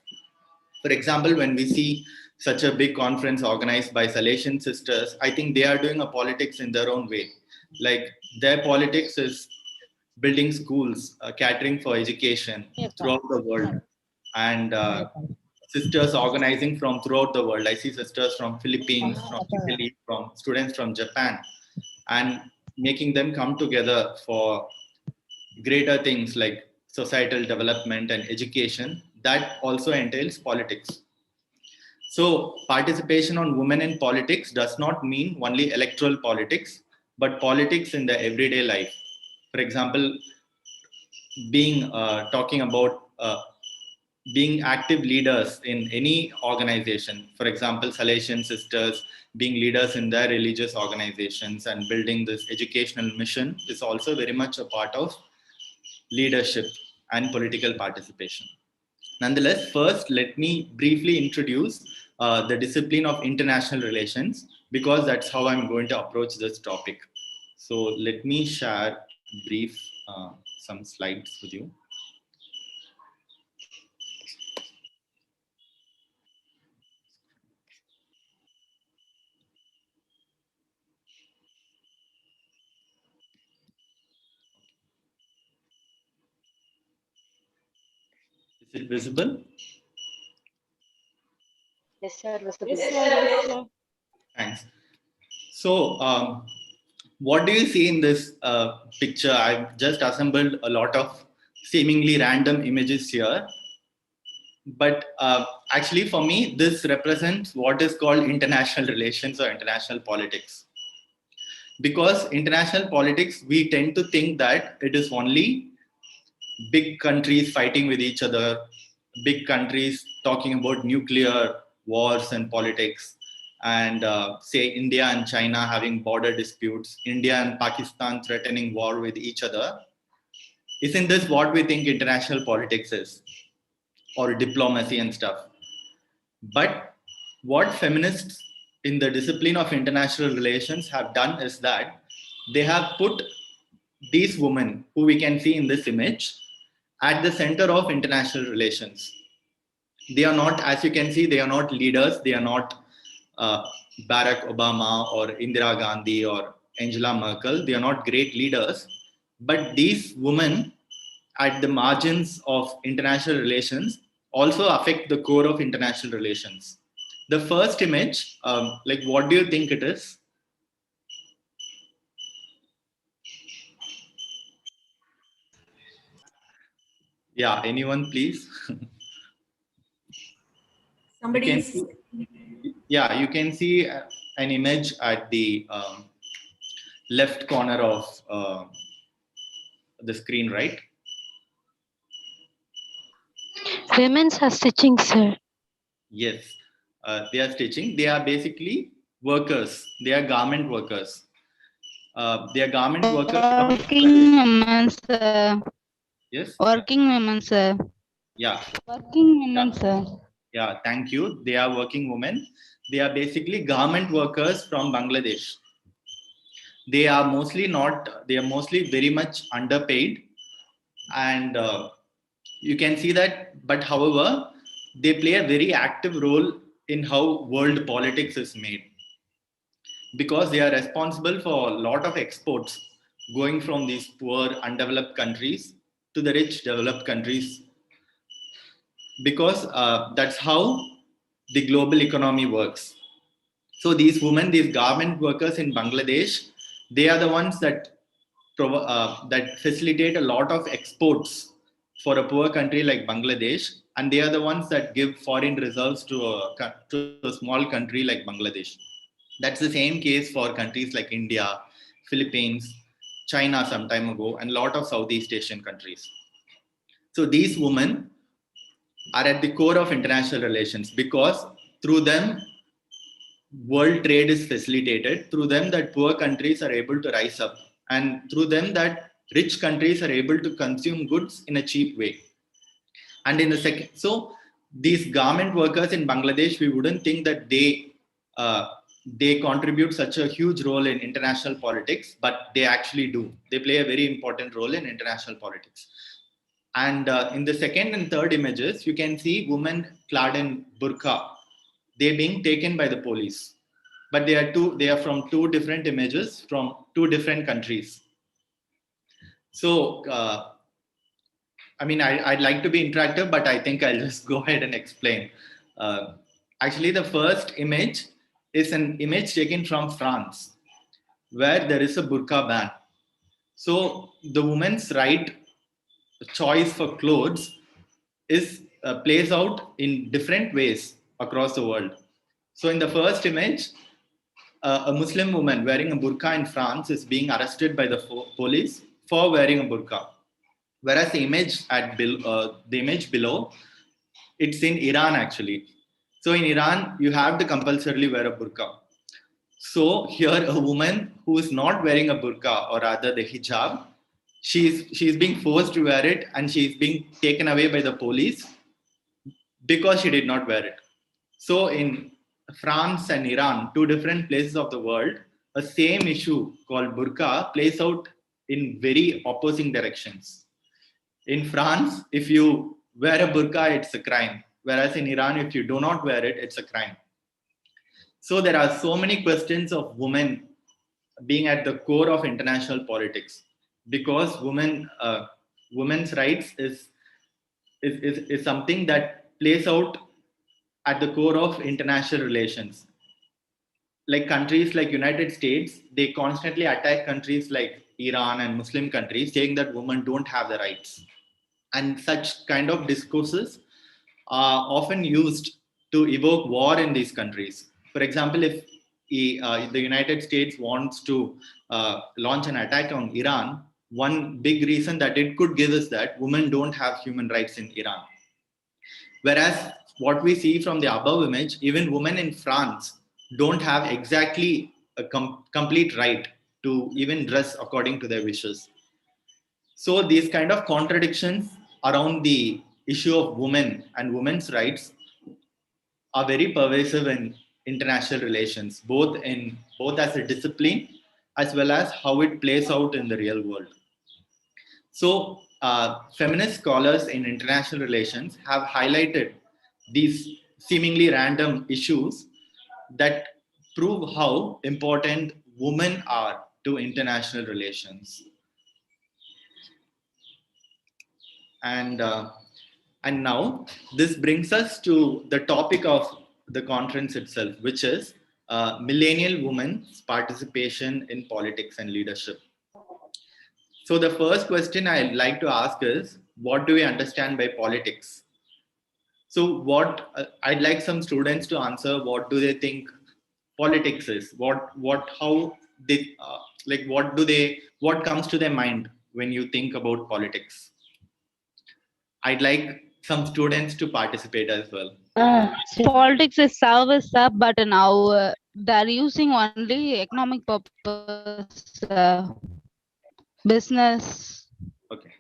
For example, when we see such a big conference organized by Salesian sisters, I think they are doing a politics in their own way. Like their politics is building schools, catering for education throughout the world, and sisters organizing from throughout the world. I see sisters from Philippines, from Italy, from students from Japan, and making them come together for greater things like societal development and education. That also entails politics. So participation on women in politics does not mean only electoral politics, but politics in the everyday life. For example, talking about being active leaders in any organization. For example, Salesian sisters being leaders in their religious organizations and building this educational mission is also very much a part of leadership and political participation. Nonetheless, first, let me briefly introduce the discipline of international relations, because that's how I'm going to approach this topic. So let me share brief some slides with you. Is it visible? Yes, sir. Visible. Yes, sir. Thanks. So, what do you see in this picture? I've just assembled a lot of seemingly random images here. But actually, for me, this represents what is called international relations or international politics. Because international politics, we tend to think that it is only big countries fighting with each other, big countries talking about nuclear wars and politics, and say India and China having border disputes, India and Pakistan threatening war with each other. Isn't this what we think international politics is, or diplomacy and stuff? But what feminists in the discipline of international relations have done is that they have put these women, who we can see in this image, at the center of international relations. They are not, as you can see, they are not leaders, they are not Barack Obama or Indira Gandhi or Angela Merkel. They are not great leaders, but these women at the margins of international relations also affect the core of international relations. The first image, like what do you think it is? Yeah, anyone please? You Somebody can is. see, yeah, you can see an image at the left corner of the screen, right? Women's are stitching, sir. Yes, they are stitching. They are basically workers. They are garment workers. They are garment workers from Working women, sir. yes. Working women, sir. Yeah. Working Yeah. women, sir. Yeah. Thank you. They are working women. They are basically garment workers from Bangladesh. They are mostly not. They are mostly very much underpaid, and you can see that. But however, they play a very active role in how world politics is made, because they are responsible for a lot of exports going from these poor undeveloped countries to the rich developed countries, because that's how the global economy works. So these women, these garment workers in Bangladesh, they are the ones that that facilitate a lot of exports for a poor country like Bangladesh, and they are the ones that give foreign reserves to a small country like Bangladesh. That's the same case for countries like India, Philippines, China some time ago, and a lot of Southeast Asian countries. So these women are at the core of international relations, because through them world trade is facilitated, through them that poor countries are able to rise up, and through them that rich countries are able to consume goods in a cheap way. And in the second, so these garment workers in Bangladesh, we wouldn't think that uh, they contribute such a huge role in international politics, but they actually do. They play a very important role in international politics. And in the second and third images, you can see women clad in burqa. They're being taken by the police, but they are from two different images from two different countries. So I mean, I'd like to be interactive, but I think I'll just go ahead and explain. Uh, Actually, the first image is an image taken from France, where there is a burqa ban. So the woman's right choice for clothes is plays out in different ways across the world. So in the first image, a Muslim woman wearing a burqa in France is being arrested by the police for wearing a burqa. Whereas the image below, it's in Iran actually. So in Iran, you have to compulsorily wear a burqa. So here, a woman who is not wearing a burqa, or rather the hijab, she's being forced to wear it, and she's being taken away by the police because she did not wear it. So in France and Iran, two different places of the world, a same issue called burqa plays out in very opposing directions. In France, if you wear a burqa, it's a crime. Whereas in Iran, if you do not wear it, it's a crime. So there are so many questions of women being at the core of international politics, because women's rights is something that plays out at the core of international relations. Like countries like United States, they constantly attack countries like Iran and Muslim countries, saying that women don't have the rights. And such kind of discourses are often used to evoke war in these countries. For example, if the United States wants to launch an attack on Iran, one big reason that it could give is that women don't have human rights in Iran. Whereas what we see from the above image, even women in France don't have exactly a complete right to even dress according to their wishes. So these kind of contradictions around the issue of women and women's rights are very pervasive in international relations, both as a discipline as well as how it plays out in the real world. So feminist scholars in international relations have highlighted these seemingly random issues that prove how important women are to international relations. And now this brings us to the topic of the conference itself, which is millennial women's participation in politics and leadership. So the first question I'd like to ask is, what do we understand by politics? So what I'd like some students to answer, what do they think politics is? How they, what comes to their mind when you think about politics? I'd like some students to participate as well. Politics is service, but now they're using only economic purpose, business. Okay.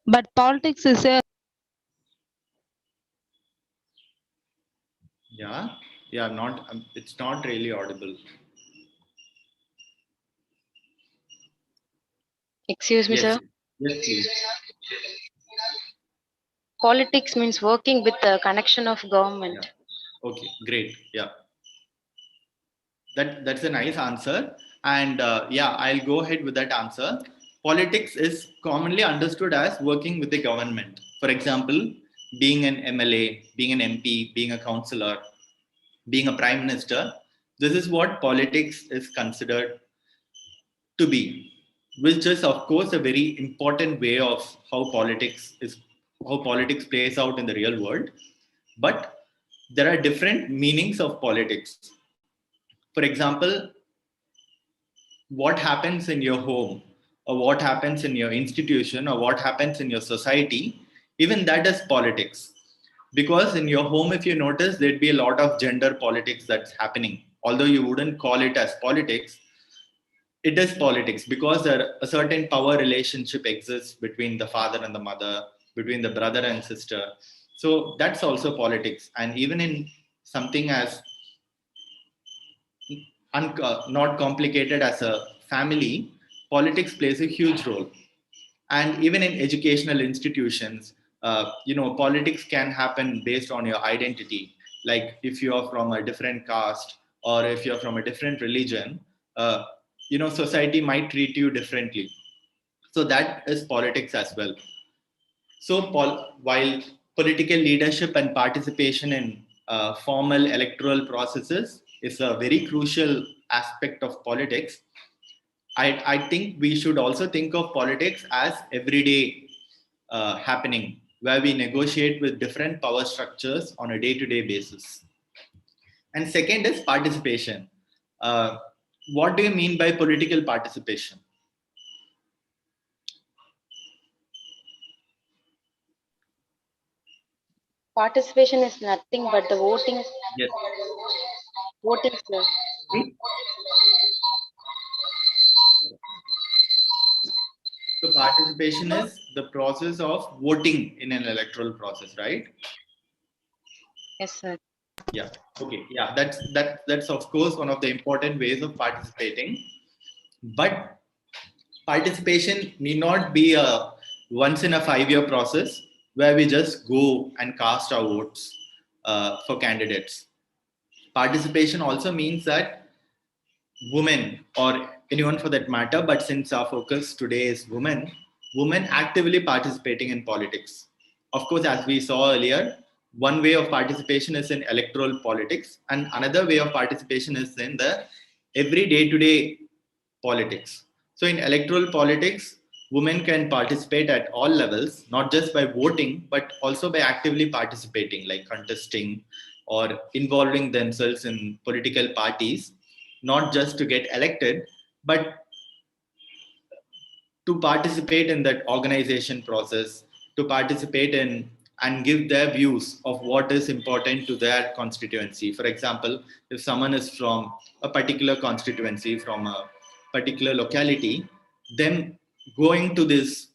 But politics is a Yeah, not. It's not really audible. Excuse me, Yes, sir. yes, please. Politics means working with the connection of government. Yeah. Okay, great. Yeah, that's a nice answer. And yeah, I'll go ahead with that answer. Politics is commonly understood as working with the government. For example, being an MLA, being an MP, being a councillor, being a prime minister. This is what politics is considered to be, which is of course a very important way of how politics plays out in the real world. But there are different meanings of politics. For example, what happens in your home, or what happens in your institution, or what happens in your society, even that is politics. Because in your home, if you notice, there'd be a lot of gender politics that's happening. Although you wouldn't call it as politics, it is politics, because a certain power relationship exists between the father and the mother, between the brother and sister. So that's also politics. And even in something as not complicated as a family, politics plays a huge role. And even in educational institutions, politics can happen based on your identity. Like if you are from a different caste, or if you're from a different religion, society might treat you differently. So that is politics as well. So while political leadership and participation in formal electoral processes is a very crucial aspect of politics, I think we should also think of politics as everyday happening, where we negotiate with different power structures on a day-to-day basis. And second is participation. Uh, what do you mean by political participation? Participation is nothing but the voting. Yes. Voting, sir. So participation is the process of voting in an electoral process, right? Yes, sir. Yeah. Okay. Yeah. That's of course one of the important ways of participating. But participation need not be a once in a 5-year process where we just go and cast our votes for candidates. Participation also means that women, or anyone for that matter, but since our focus today is women actively participating in politics. Of course, as we saw earlier, one way of participation is in electoral politics, and another way of participation is in the every day-to-day politics. So in electoral politics, women can participate at all levels, not just by voting, but also by actively participating, like contesting or involving themselves in political parties, not just to get elected, but to participate in that organization process, to participate in and give their views of what is important to their constituency. For example, if someone is from a particular constituency, from a particular locality, then going to this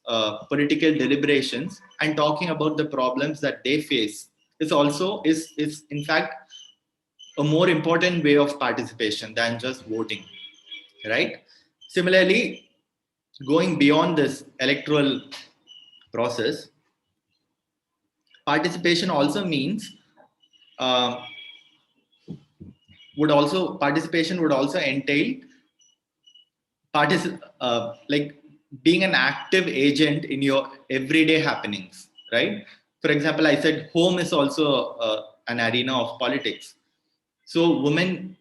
political deliberations and talking about the problems that they face is in fact a more important way of participation than just voting, right? Similarly, going beyond this electoral process, participation also means participation would also entail like being an active agent in your everyday happenings, right? For example, I said home is also an arena of politics. So women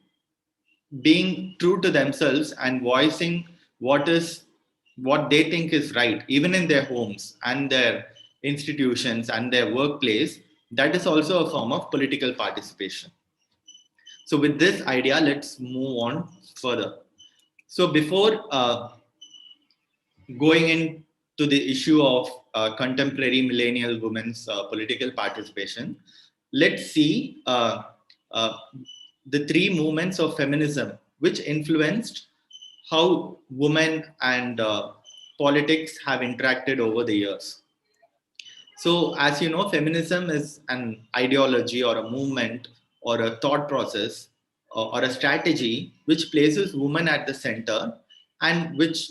being true to themselves and voicing what they think is right, even in their homes and their institutions and their workplace, that is also a form of political participation. So with this idea, let's move on further. So before going into the issue of contemporary millennial women's political participation, let's see uh, the three movements of feminism which influenced how women and politics have interacted over the years. So, as you know, feminism is an ideology or a movement or a thought process or a strategy which places women at the center and which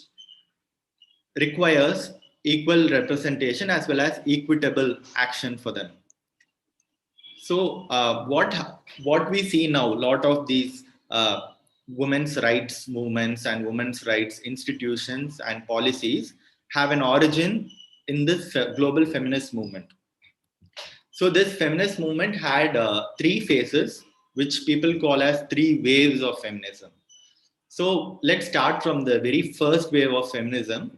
requires equal representation as well as equitable action for them. So what we see now, a lot of these women's rights movements and women's rights institutions and policies have an origin in this global feminist movement. So this feminist movement had three phases, which people call as three waves of feminism. So let's start from the very first wave of feminism.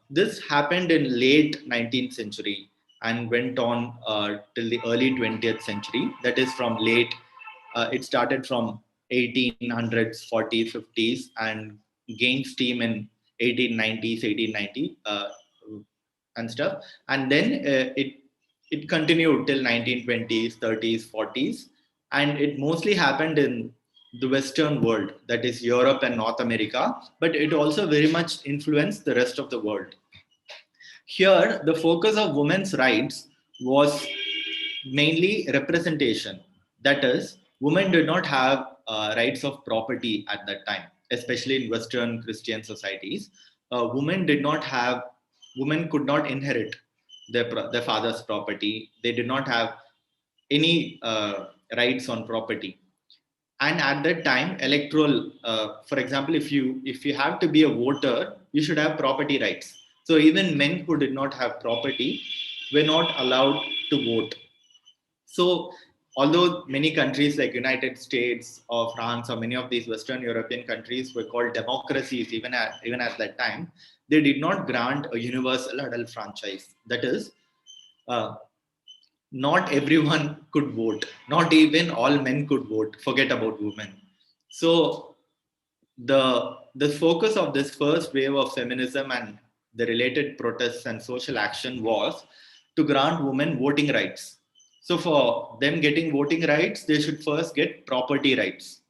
This happened in late 19th century and went on till the early 20th century. That is from late, it started from 1800s, 40s, 50s and gained steam in 1890s, 1890 and stuff. And then it continued till 1920s, 30s, 40s. And it mostly happened in the Western world, that is Europe and North America, but it also very much influenced the rest of the world. Here, the focus of women's rights was mainly representation. That is, women did not have rights of property at that time, especially in Western Christian societies. Women could not inherit their father's property. They did not have any rights on property. And at that time, electoral, for example, if you have to be a voter, you should have property rights. So even men who did not have property were not allowed to vote. So although many countries like United States or France or many of these Western European countries were called democracies even at that time, they did not grant a universal adult franchise. That is, uh, not everyone could vote. Not even all men could vote. Forget about women. So the focus of this first wave of feminism and the related protests and social action was to grant women voting rights. So for them getting voting rights, they should first get property rights.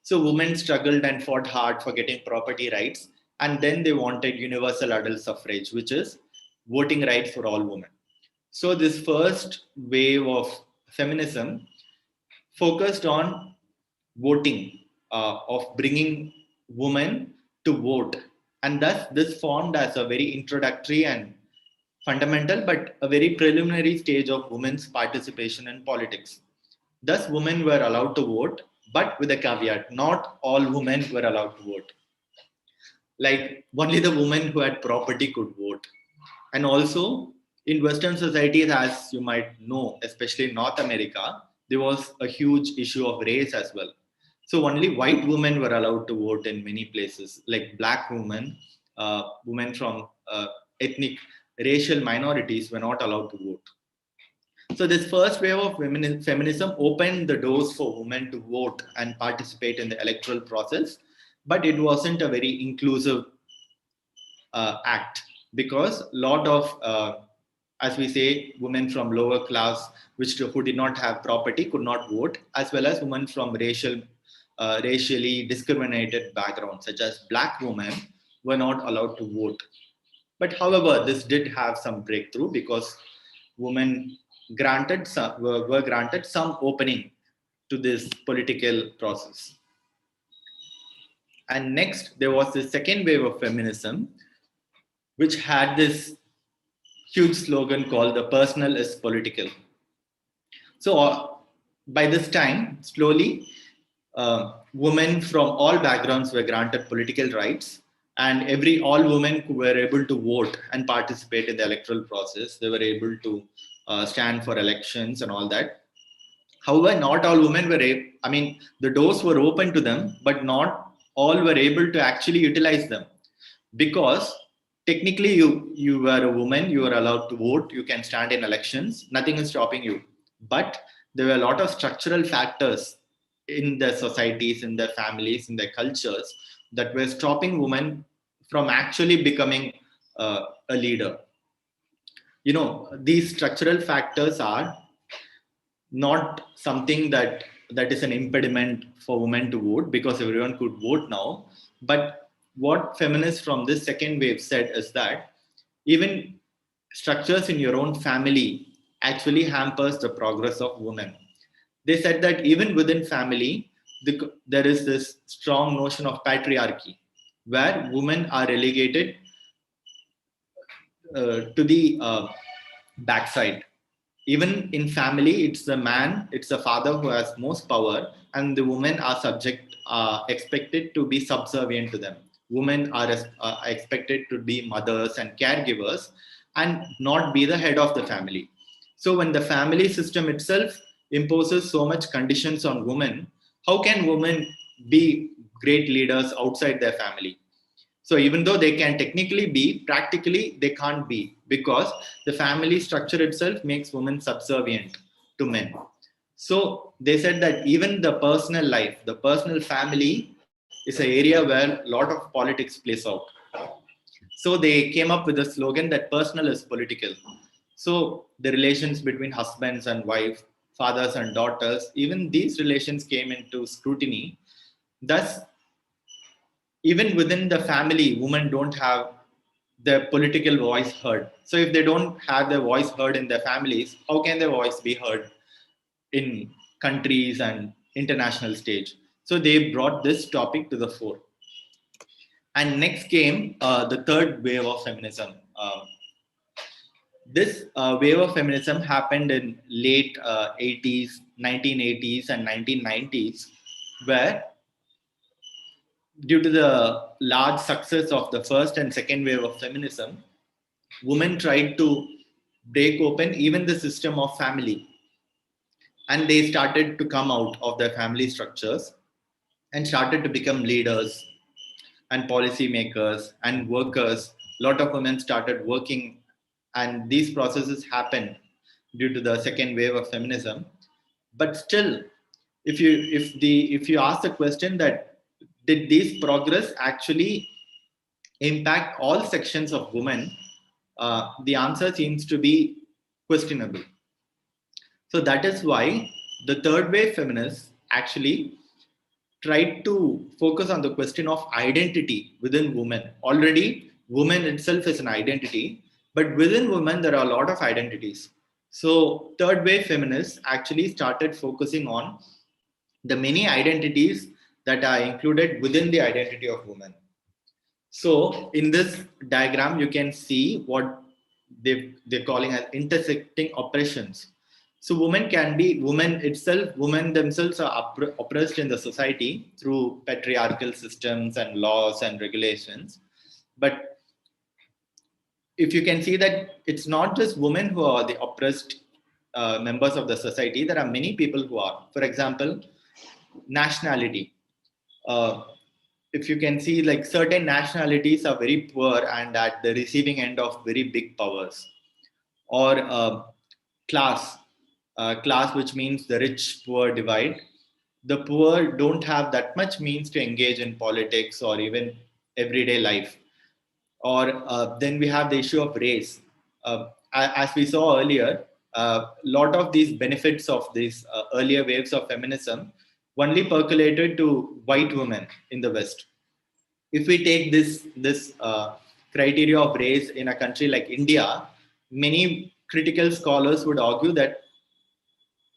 So women struggled and fought hard for getting property rights, and then they wanted universal adult suffrage, which is voting rights for all women. So this first wave of feminism focused on voting, of bringing women to vote. And thus this formed as a very introductory and fundamental, but a very preliminary stage of women's participation in politics. Thus women were allowed to vote, but with a caveat, not all women were allowed to vote. Like only the women who had property could vote. And also in Western societies, as you might know, especially in North America, there was a huge issue of race as well. So only white women were allowed to vote in many places, like black women, women from ethnic racial minorities were not allowed to vote. So this first wave of feminism opened the doors for women to vote and participate in the electoral process, but it wasn't a very inclusive act, because a lot of, as we say, women from lower class, who did not have property, could not vote, as well as women from racially discriminated backgrounds, such as black women, were not allowed to vote. But however, this did have some breakthrough, because women were granted some opening to this political process. And next, there was the second wave of feminism, which had this huge slogan called "the personal is political." So by this time, slowly, women from all backgrounds were granted political rights, and all women who were able to vote and participate in the electoral process. They were able to stand for elections and all that. However, not all women were the doors were open to them, but not all were able to actually utilize them, because technically you were a woman, you were allowed to vote, you can stand in elections, nothing is stopping you. But there were a lot of structural factors in their societies, in their families, in their cultures, that were stopping women from actually becoming a leader. These structural factors are not something that is an impediment for women to vote, because everyone could vote now. But what feminists from this second wave said is that even structures in your own family actually hampers the progress of women. They said that even within family, there is this strong notion of patriarchy, where women are relegated to the backside. Even in family, it's the man, it's the father who has most power, and the women are expected to be subservient to them. Women are expected to be mothers and caregivers, and not be the head of the family. So when the family system itself imposes so much conditions on women, how can women be great leaders outside their family? So even though they can technically be, practically they can't be, because the family structure itself makes women subservient to men. So they said that even the personal life, the personal family, is an area where a lot of politics plays out. So they came up with a slogan that personal is political. So the relations between husbands and wife, fathers and daughters, even these relations came into scrutiny. Thus, even within the family, women don't have their political voice heard. So if they don't have their voice heard in their families, how can their voice be heard in countries and international stage? So they brought this topic to the fore. And next came the third wave of feminism. This wave of feminism happened in late 80s, 1980s and 1990s, where due to the large success of the first and second wave of feminism, women tried to break open even the system of family. And they started to come out of their family structures and started to become leaders and policymakers and workers. A lot of women started working, and these processes happened due to the second wave of feminism. But still, if you ask the question that did this progress actually impact all sections of women, the answer seems to be questionable. So that is why the third wave feminists actually tried to focus on the question of identity within women. Already, women itself is an identity, but within women, there are a lot of identities. So third wave feminists actually started focusing on the many identities that are included within the identity of women. So in this diagram, you can see what they're calling as intersecting oppressions. So women themselves are oppressed in the society through patriarchal systems and laws and regulations. But if you can see that it's not just women who are the oppressed members of the society, there are many people who are. For example, nationality. If you can see, like, certain nationalities are very poor and at the receiving end of very big powers. Or class, which means the rich poor divide. The poor don't have that much means to engage in politics or even everyday life. Or then we have the issue of race. As we saw earlier, a lot of these benefits of these earlier waves of feminism only percolated to white women in the West. If we take this criteria of race in a country like India, many critical scholars would argue that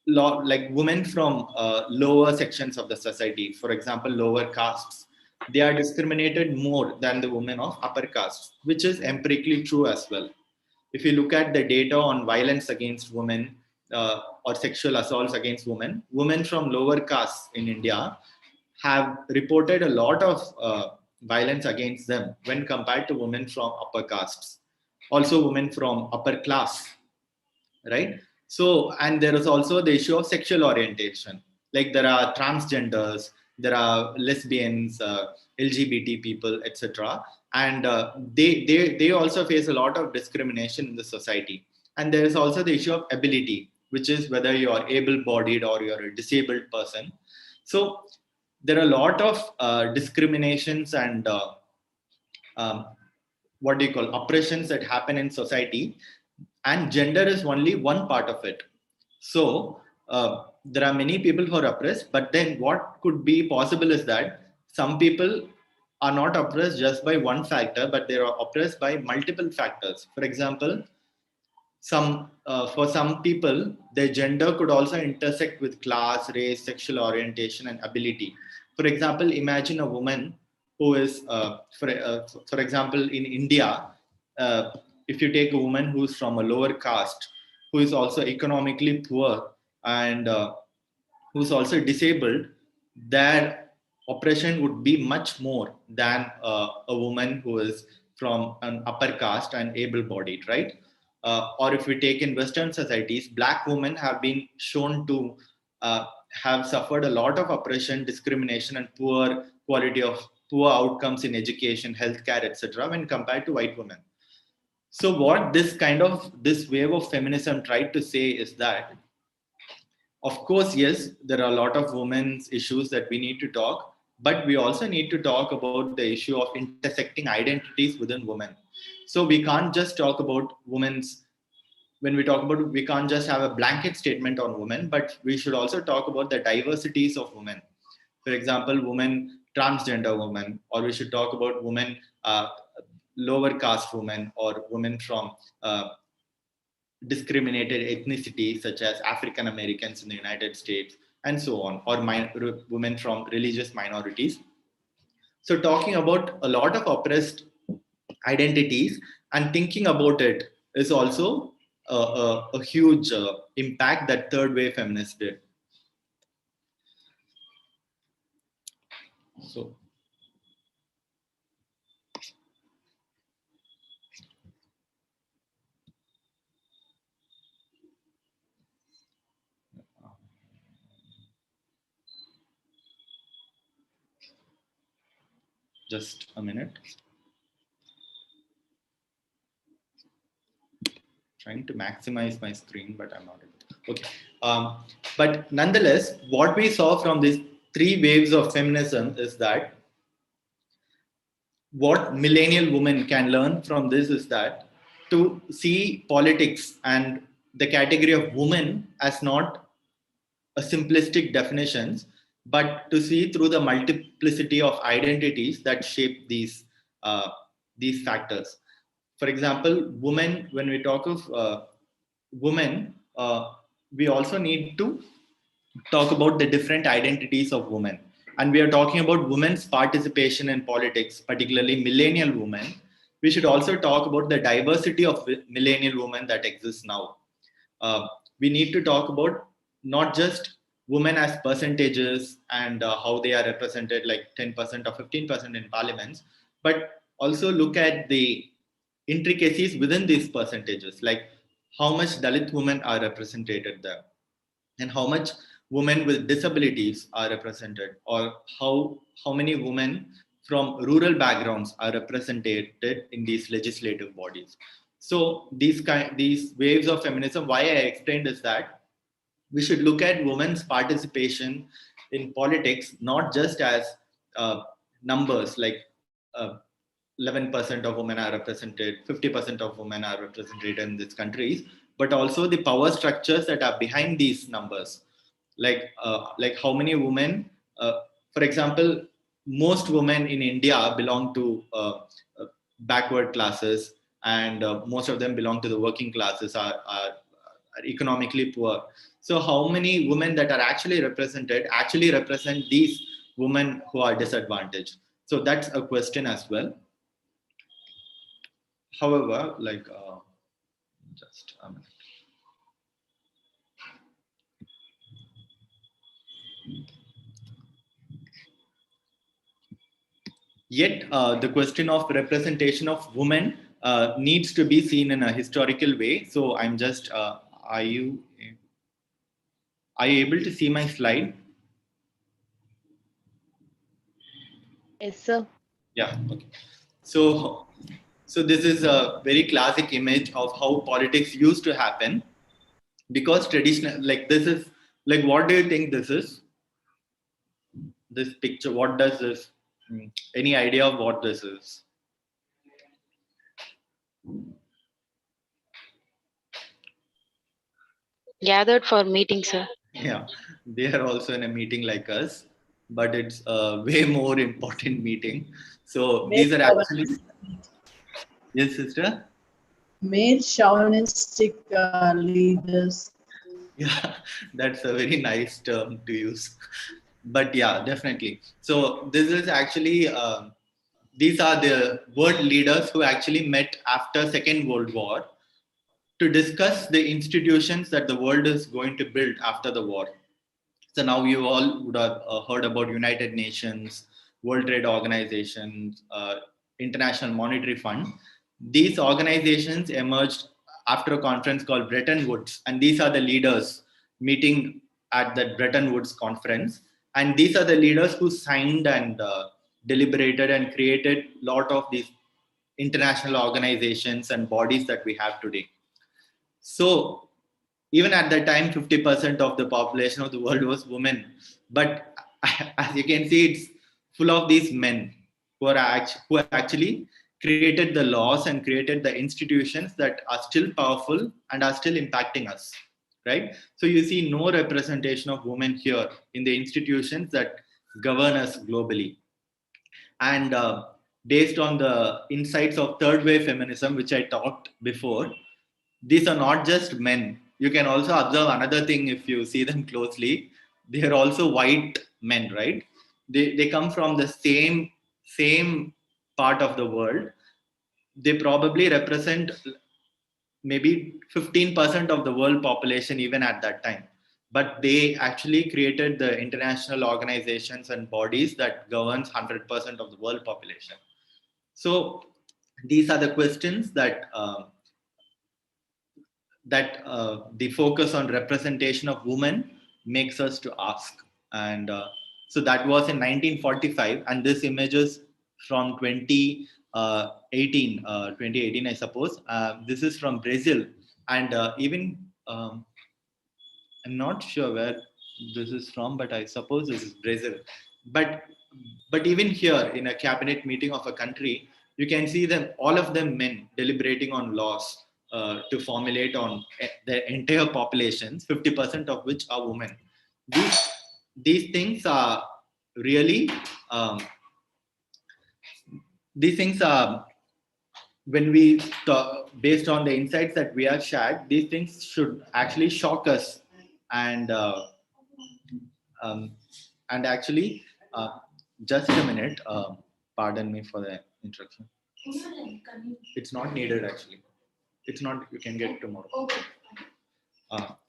like women from lower sections of the society, for example, lower castes, they are discriminated more than the women of upper castes, which is empirically true as well. If you look at the data on violence against women or sexual assaults against women, women from lower castes in India have reported a lot of violence against them when compared to women from upper castes, also women from upper class, right? So, and there is also the issue of sexual orientation. Like there are transgenders, there are lesbians, LGBT people, etc. And they also face a lot of discrimination in the society. And there is also the issue of ability, which is whether you are able-bodied or you're a disabled person. So there are a lot of discriminations and um, what do you call oppressions that happen in society, and gender is only one part of it. So there are many people who are oppressed, but then what could be possible is that some people are not oppressed just by one factor, but they are oppressed by multiple factors. For example, for some people, their gender could also intersect with class, race, sexual orientation, and ability. For example, imagine a woman who is, for example, in India, uh, if you take a woman who's from a lower caste, who is also economically poor and who's also disabled, their oppression would be much more than a woman who is from an upper caste and able-bodied, right? Or if we take in Western societies, Black women have been shown to have suffered a lot of oppression, discrimination, and poor outcomes in education, healthcare, etc., when compared to white women. So, what this wave of feminism tried to say is that, of course, yes, there are a lot of women's issues that we need to talk, but we also need to talk about the issue of intersecting identities within women. So we can't just talk about women's, when we talk about, we can't just have a blanket statement on women, but we should also talk about the diversities of women. For example, women, transgender women, or we should talk about women, lower caste women, or women from discriminated ethnicity such as African Americans in the United States and so on, or women from religious minorities. So talking about a lot of oppressed identities and thinking about it is also a huge impact that third wave feminists did. So just a minute. Trying to maximize my screen, but I'm not able. Okay. But nonetheless, what we saw from these three waves of feminism is that what millennial women can learn from this is that to see politics and the category of woman as not a simplistic definitions, but to see through the multiplicity of identities that shape these factors. For example, women, when we talk of women, we also need to talk about the different identities of women. And we are talking about women's participation in politics, particularly millennial women. We should also talk about the diversity of millennial women that exists now. We need to talk about not just women as percentages and how they are represented, like 10% or 15% in parliaments, but also look at the intricacies within these percentages, like how much Dalit women are represented there, and how much women with disabilities are represented, or how many women from rural backgrounds are represented in these legislative bodies. So these waves of feminism, why I explained is that we should look at women's participation in politics not just as numbers, like 11% of women are represented, 50% of women are represented in these countries, but also the power structures that are behind these numbers. Like how many women, for example, most women in India belong to backward classes, and most of them belong to the working classes, are economically poor. So how many women that are actually represented actually represent these women who are disadvantaged? So that's a question as well. However, just a minute. Yet the question of representation of women needs to be seen in a historical way. So I'm just, are you able to see my slide? Yes, sir. Yeah. Okay. So, so this is a very classic image of how politics used to happen, because traditional, like this is, like, what do you think this is? This picture, what does this? Any idea of what this is? Gathered for meeting, sir. Yeah, they are also in a meeting like us, but it's a way more important meeting. So Male these are actually, chauvinist, yes, sister. male chauvinistic leaders. Yeah, that's a very nice term to use. But yeah, definitely. So this is actually, these are the world leaders who actually met after Second World War to discuss the institutions that the world is going to build after the war. So now you all would have heard about United Nations, World Trade Organization, International Monetary Fund. These organizations emerged after a conference called Bretton Woods, and these are the leaders meeting at the Bretton Woods conference. And these are the leaders who signed and deliberated and created a lot of these international organizations and bodies that we have today. So even at that time, 50% of the population of the world was women. But as you can see, it's full of these men who actually created the laws and created the institutions that are still powerful and are still impacting us. Right? So you see no representation of women here in the institutions that govern us globally. And based on the insights of third wave feminism, which I talked before, these are not just men. You can also observe another thing if you see them closely. They are also white men, right? They come from the same part of the world. They probably represent maybe 15% of the world population even at that time. But they actually created the international organizations and bodies that governs 100% of the world population. So these are the questions that the focus on representation of women makes us to ask. And so that was in 1945, and this images from 2018, I suppose. This is from Brazil, and even I'm not sure where this is from, but I suppose this is Brazil. But even here in a cabinet meeting of a country, you can see them, all of them men, deliberating on laws to formulate on the entire populations, 50% of which are women. These these things are really these things are when we talk, based on the insights that we have shared, these things should actually shock us and um, actually, just a minute. Pardon me for the interruption. It's not needed actually. It's not. You can get tomorrow.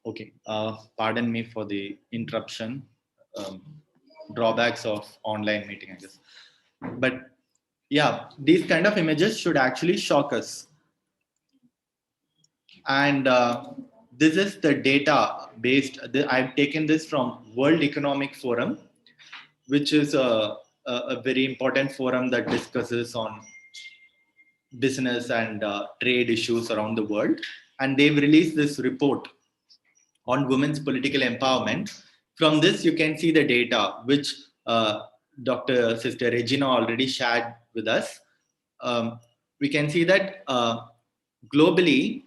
Okay. Pardon me for the interruption. Um, Drawbacks of online meeting, I guess. But yeah, these kind of images should actually shock us. And this is the data based. I've taken this from World Economic Forum, which is a very important forum that discusses on business and trade issues around the world. And they've released this report on women's political empowerment. From this, you can see the data, which Dr. Sister Regina already shared with us. We can see that globally,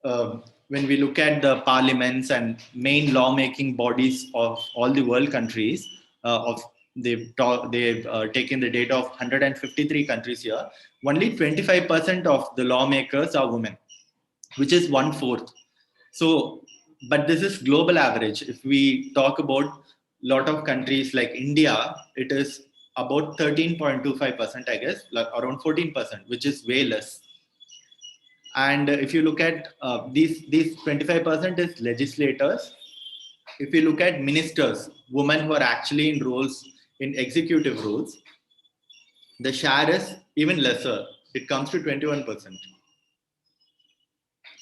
when we look at the parliaments and main lawmaking bodies of all the world countries, they've taken the data of 153 countries here. Only 25% of the lawmakers are women, which is 1/4. So, but this is global average. If we talk about a lot of countries like India, it is about 13.25%, I guess, like around 14%, which is way less. And if you look at these 25% is legislators. If you look at ministers, women who are actually in roles, in executive roles, the share is even lesser. It comes to 21%.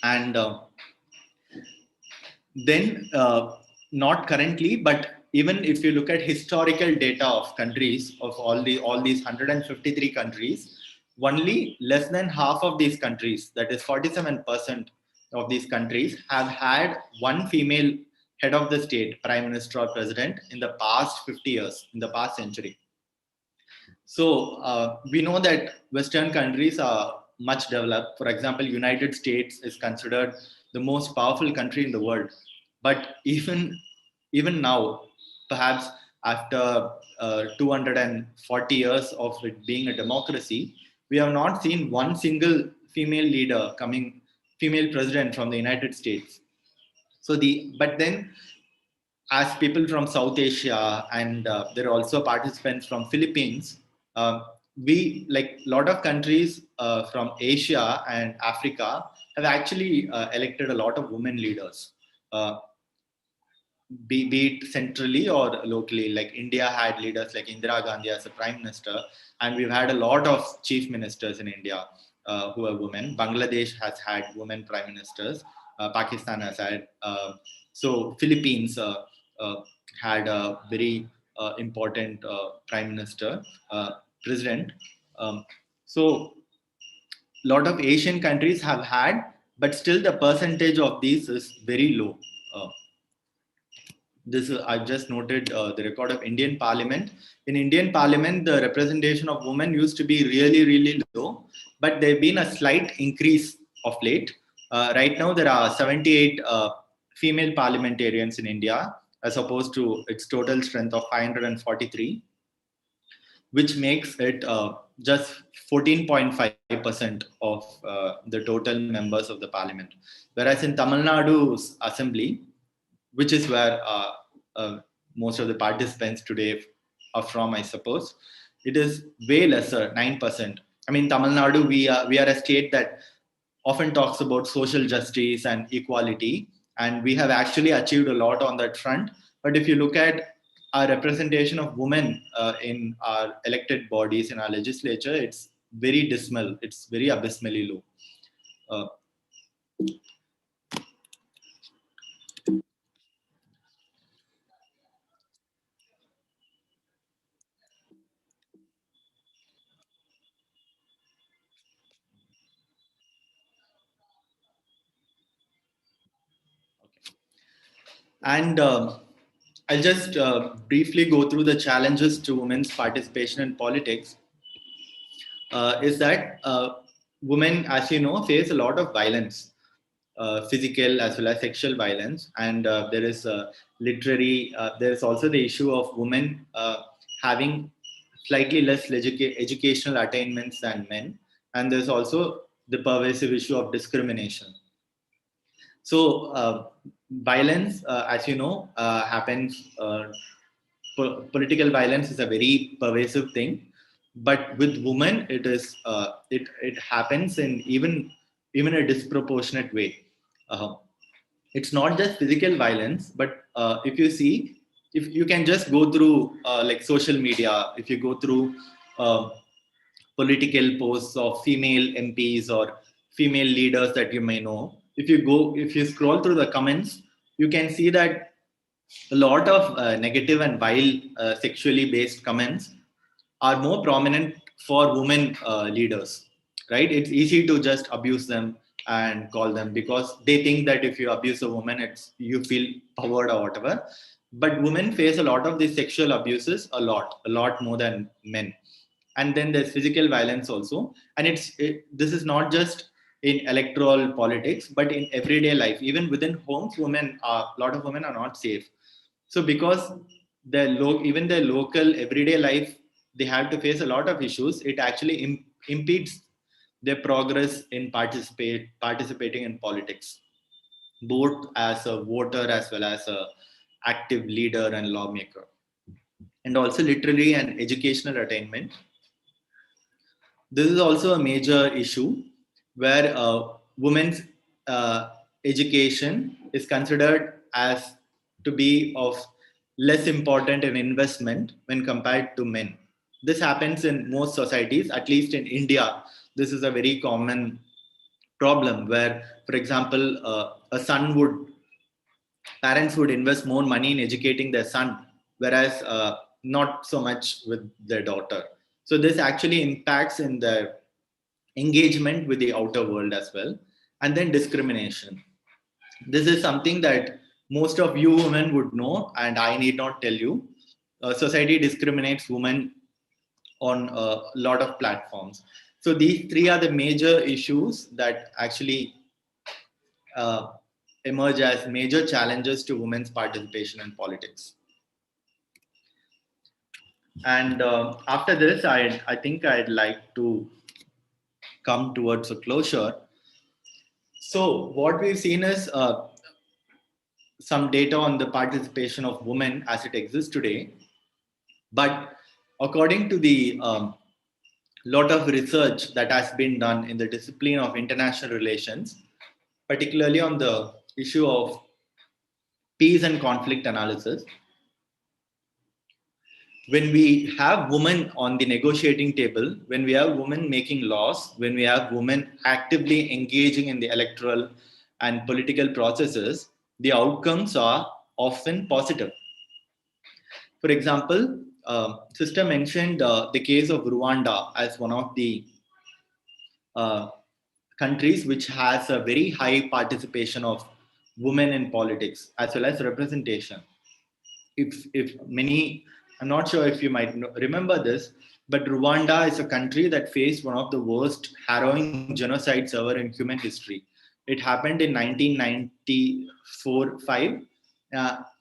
And then not currently, but even if you look at historical data of countries, of all these 153 countries, only less than half of these countries, that is 47% of these countries, have had one female head of the state, prime minister or president, in the past 50 years, in the past century. So we know that Western countries are much developed. For example, United States is considered the most powerful country in the world. But even now, perhaps after 240 years of it being a democracy, we have not seen one single female leader coming, female president from the United States. So but then, as people from South Asia, and there are also participants from Philippines, we, like a lot of countries from Asia and Africa, have actually elected a lot of women leaders. Be it centrally or locally. Like India had leaders like Indira Gandhi as a prime minister, and we've had a lot of chief ministers in India who are women. Bangladesh has had women prime ministers. Pakistan has had. So Philippines had a very important prime minister, president. So a lot of Asian countries have had, but still the percentage of these is very low. I've just noted the record of Indian Parliament. In Indian Parliament, the representation of women used to be really, really low, but there's been a slight increase of late. Right now, there are 78 female parliamentarians in India, as opposed to its total strength of 543, which makes it just 14.5% of the total members of the parliament. Whereas in Tamil Nadu's assembly, which is where most of the participants today are from, I suppose, it is way lesser, 9%. I mean, Tamil Nadu, we are a state that often talks about social justice and equality, and we have actually achieved a lot on that front. But if you look at our representation of women in our elected bodies, in our legislature, it's very dismal. It's very abysmally low. And I'll just briefly go through the challenges to women's participation in politics. Is that women, as you know, face a lot of violence, physical as well as sexual violence. And there is there is also the issue of women having slightly less educational attainments than men. And there's also the pervasive issue of discrimination. So violence, as you know, happens. Political violence is a very pervasive thing, but with women, it is it happens in even a disproportionate way. It's not just physical violence, but if you see, if you can just go through like social media, if you go through political posts of female MPs or female leaders that you may know, if you scroll through the comments, you can see that a lot of negative and vile sexually based comments are more prominent for women leaders, right? It's easy to just abuse them and call them, because they think that if you abuse a woman, you feel powered or whatever. But women face a lot of these sexual abuses, a lot more than men. And then there's physical violence also. And this is not just in electoral politics, but in everyday life. Even within homes, a lot of women are not safe. So because even their local everyday life, they have to face a lot of issues. It actually impedes their progress in participating in politics, both as a voter as well as a active leader and lawmaker. And also literary and educational attainment. This is also a major issue where women's education is considered as to be of less important an investment when compared to men. this happens in most societies, at least in India. This is a very common problem where, for example, parents would invest more money in educating their son, whereas not so much with their daughter. So this actually impacts in their engagement with the outer world as well. And then discrimination. This is something that most of you women would know, and I need not tell you. Society discriminates women on a lot of platforms. So these three are the major issues that actually uh, emerge as major challenges to women's participation in politics. And after this, I think I'd like to come towards a closure. So what we've seen is some data on the participation of women as it exists today. But according to the lot of research that has been done in the discipline of international relations, particularly on the issue of peace and conflict analysis, when we have women on the negotiating table, when we have women making laws, when we have women actively engaging in the electoral and political processes, the outcomes are often positive. For example, Sister mentioned the case of Rwanda as one of the uh, countries which has a very high participation of women in politics as well as representation. If many, I'm not sure if you might remember this, but Rwanda is a country that faced one of the worst harrowing genocides ever in human history. It happened in 1994-5,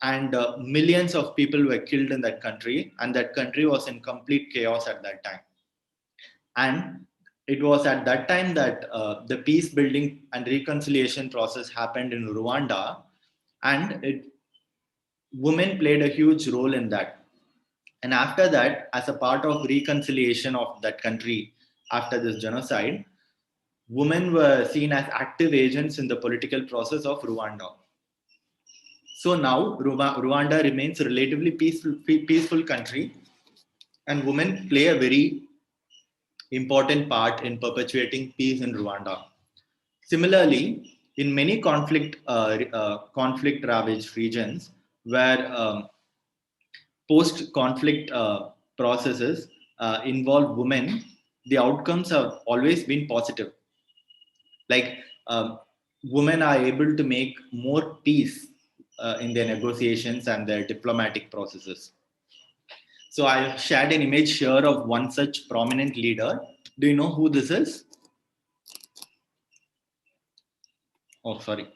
and millions of people were killed in that country, and that country was in complete chaos at that time. And it was at that time that the peace building and reconciliation process happened in Rwanda, and women played a huge role in that. And after that, as a part of reconciliation of that country after this genocide, women were seen as active agents in the political process of Rwanda. So now Rwanda remains a relatively peaceful country, and women play a very important part in perpetuating peace in Rwanda. Similarly, in many conflict-ravaged regions where post-conflict processes involve women, the outcomes have always been positive. Like women are able to make more peace in their negotiations and their diplomatic processes. So I shared an image here of one such prominent leader. Do you know who this is? Oh, sorry.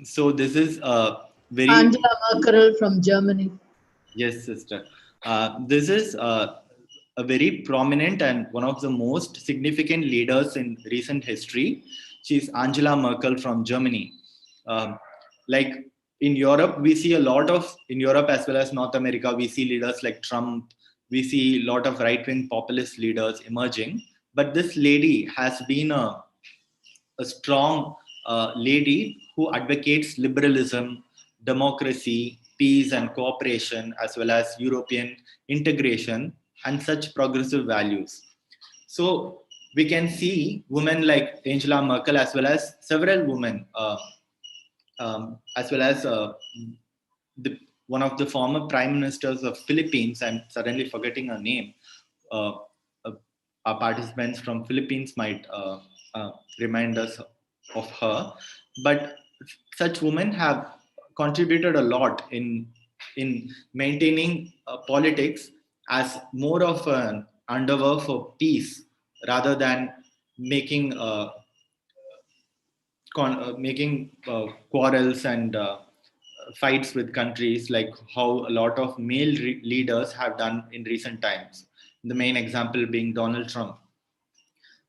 So this is very... Angela Merkel from Germany. Yes, sister. This is a very prominent and one of the most significant leaders in recent history. She's Angela Merkel from Germany. Like in Europe, we see a lot of, in Europe as well as North America, we see leaders like Trump. We see a lot of right-wing populist leaders emerging. But this lady has been a strong lady who advocates liberalism, democracy, peace and cooperation, as well as European integration and such progressive values. So we can see women like Angela Merkel as well as several women, as well as one of the former prime ministers of Philippines. I'm suddenly forgetting her name. Our participants from Philippines might remind us of her. But such women have contributed a lot in maintaining politics as more of an endeavor for peace rather than making quarrels and fights with countries, like how a lot of male leaders have done in recent times. The main example being Donald Trump.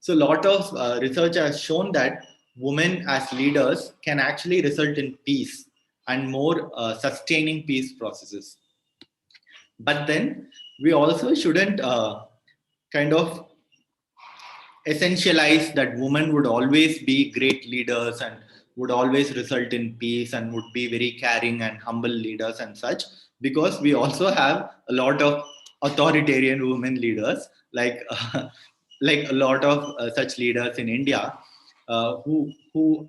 So a lot of research has shown that women as leaders can actually result in peace and more sustaining peace processes. But then we also shouldn't kind of essentialize that women would always be great leaders and would always result in peace and would be very caring and humble leaders and such, because we also have a lot of authoritarian women leaders, like like a lot of such leaders in India, who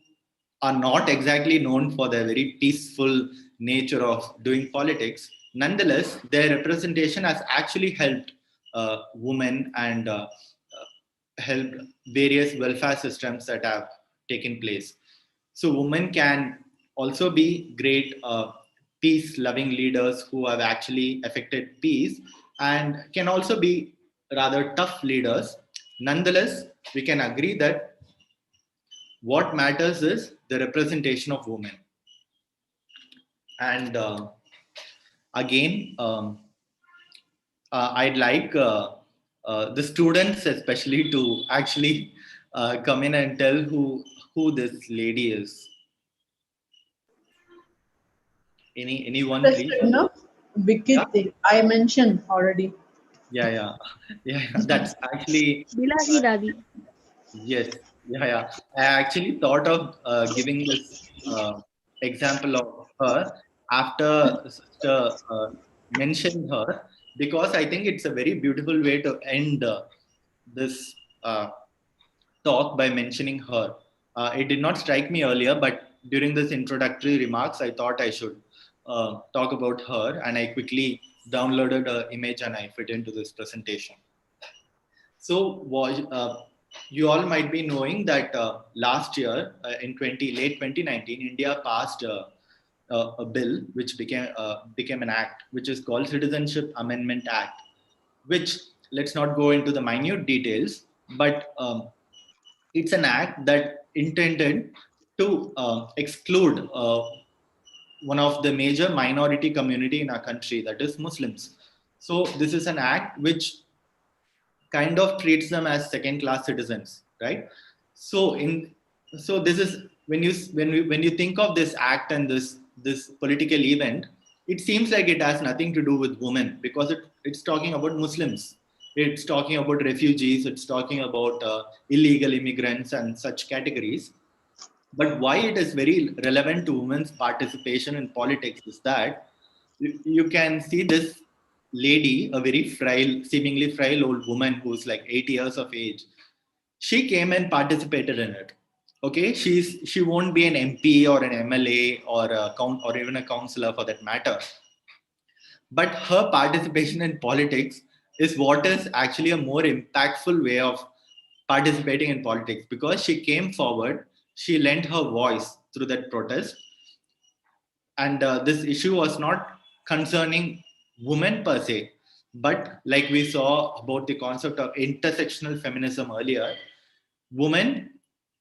are not exactly known for their very peaceful nature of doing politics. Nonetheless, their representation has actually helped women and helped various welfare systems that have taken place. So women can also be great peace-loving leaders who have actually affected peace, and can also be rather tough leaders. Nonetheless, we can agree that what matters is the representation of women. And again, I'd like the students especially to actually come in and tell who this lady is. Anyone, please? Interested, no? Yeah, Vikiti, I mentioned already. yeah, yeah, yeah. That's actually Bilahi Ravi. yes, yeah, yeah. I actually thought of giving this example of her after Sister mentioned her, because I think it's a very beautiful way to end this talk by mentioning her. It did not strike me earlier, but during this introductory remarks, I thought I should talk about her, and I quickly downloaded her image and I fit into this presentation. So, you all might be knowing that last year, in late 2019, India passed a bill which became an act, which is called Citizenship Amendment Act, which, let's not go into the minute details, but it's an act that intended to exclude one of the major minority community in our country, that is Muslims. So this is an act which kind of treats them as second class citizens, right? So in so this is when you think of this act and this political event, it seems like it has nothing to do with women, because it's talking about Muslims, it's talking about refugees, it's talking about illegal immigrants and such categories. But why it is very relevant to women's participation in politics is that you can see this lady, a very frail, seemingly frail old woman who's like 80 years of age. She came and participated in it. Okay, she won't be an MP or an MLA or or even a councillor for that matter. But her participation in politics is what is actually a more impactful way of participating in politics, because she came forward, she lent her voice through that protest, and this issue was not concerning women per se, but like we saw about the concept of intersectional feminism earlier, women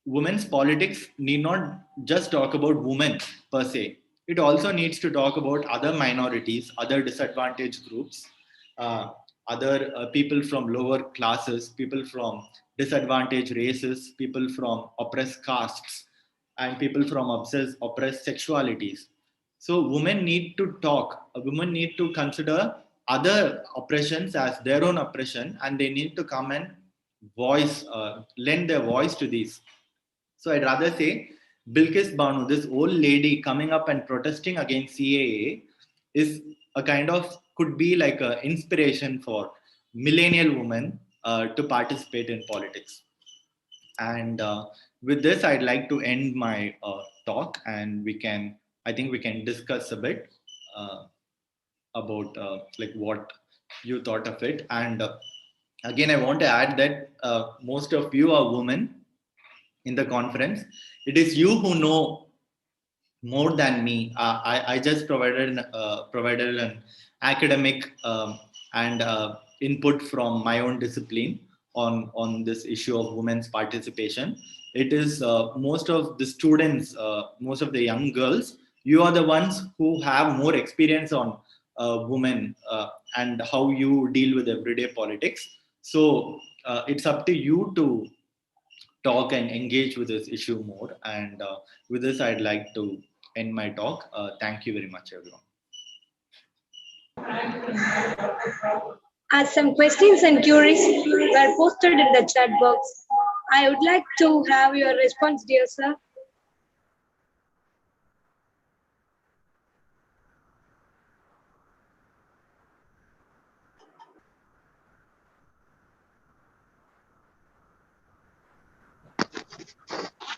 women's politics need not just talk about women per se. It also needs to talk about other minorities, other disadvantaged groups, uh, other people from lower classes, people from disadvantaged races, people from oppressed castes, and people from oppressed sexualities. So women need to talk. Women need to consider other oppressions as their own oppression, and they need to come and lend their voice to these. So I'd rather say Bilkis Banu, this old lady coming up and protesting against CAA, is a kind of, could be like an inspiration for millennial women to participate in politics. And with this, I'd like to end my talk, and I think we can discuss a bit about like what you thought of it. And again, I want to add that most of you are women in the conference. It is you who know more than me. I just provided an academic and input from my own discipline on this issue of women's participation. It is most of the students, most of the young girls. You are the ones who have more experience on women and how you deal with everyday politics. So it's up to you to talk and engage with this issue more. And with this, I'd like to end my talk. Thank you very much, everyone. As some questions and queries were posted in the chat box, I would like to have your response, dear sir.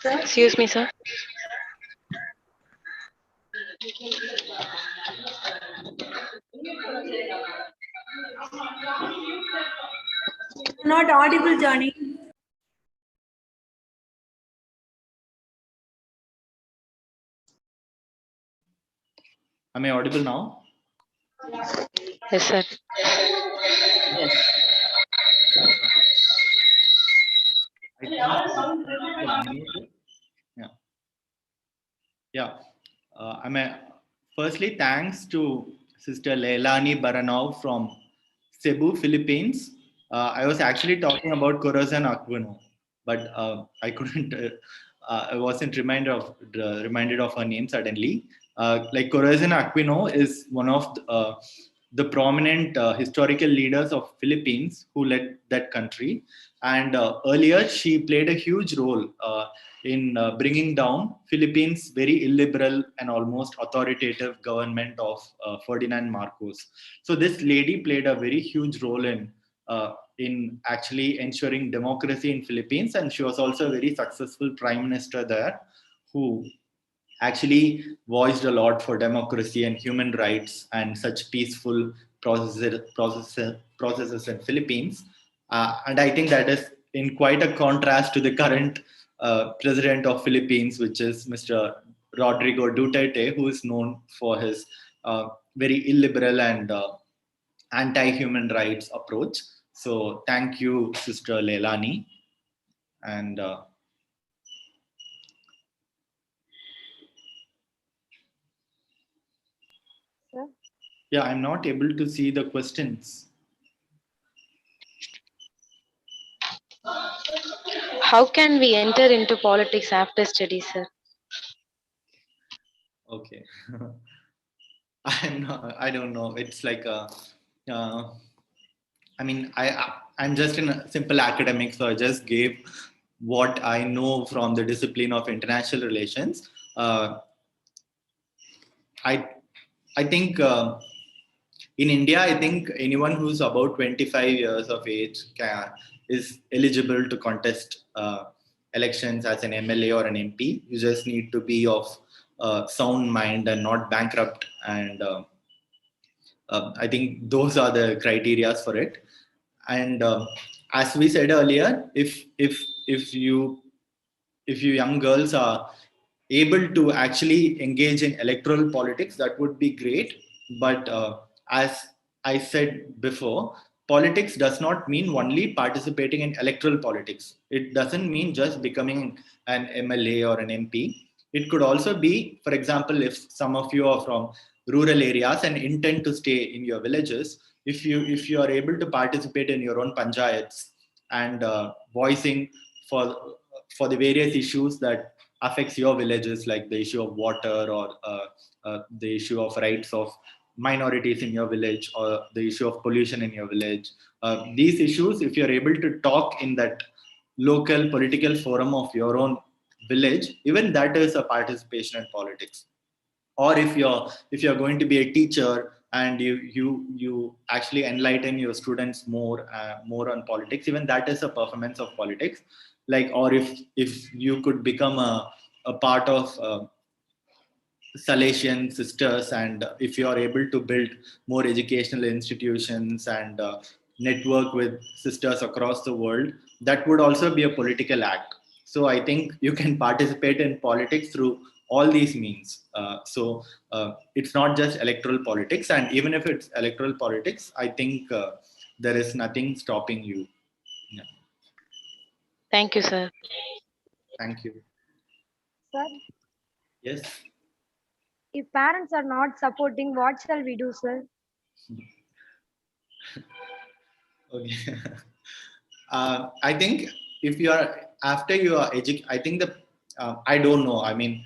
Excuse me, sir. Not audible, Johnny. Am I audible now? Yes, sir. Yes. I think to unmute it. Yeah. Yeah. Firstly, thanks to Sister Leilani Baranov from Cebu, Philippines. I was actually talking about Corazon Aquino, but I couldn't. I wasn't reminded of her name suddenly. Like Corazon Aquino is one of the prominent historical leaders of Philippines who led that country, and earlier she played a huge role in bringing down Philippines' very illiberal and almost authoritative government of Ferdinand Marcos. So this lady played a very huge role in actually ensuring democracy in Philippines, and she was also a very successful prime minister there, who actually voiced a lot for democracy and human rights and such peaceful processes in Philippines. And I think that is in quite a contrast to the current president of Philippines, which is Mr. Rodrigo Duterte, who is known for his very illiberal and anti-human rights approach. So thank you, Sister Leilani. And yeah, I'm not able to see the questions. How can we enter into politics after study, sir? Okay. I don't know. It's like I mean, I'm just in a simple academic, so I just gave what I know from the discipline of international relations. I I think in India, I think anyone who's about 25 years of age is eligible to contest elections as an MLA or an MP. You just need to be of sound mind and not bankrupt. And I think those are the criteria for it. And as we said earlier, if you young girls are able to actually engage in electoral politics, that would be great. But as I said before, politics does not mean only participating in electoral politics. It doesn't mean just becoming an MLA or an MP. It could also be, for example, if some of you are from rural areas and intend to stay in your villages, if you are able to participate in your own panchayats and voicing for the various issues that affects your villages, like the issue of water or the issue of rights of minorities in your village or the issue of pollution in your village. These issues, if you're able to talk in that local political forum of your own village, even that is a participation in politics. Or if you're going to be a teacher and you actually enlighten your students more on politics, even that is a performance of politics. Like, or if you could become a part of Salesian sisters, and if you are able to build more educational institutions and network with sisters across the world, that would also be a political act. So I think you can participate in politics through all these means. It's not just electoral politics, and even if it's electoral politics, I think there is nothing stopping you. Yeah. Thank you, sir. Thank you. Sir, Yes. if parents are not supporting, what shall we do, sir? Okay. I think if you are after you are I think I don't know. I mean,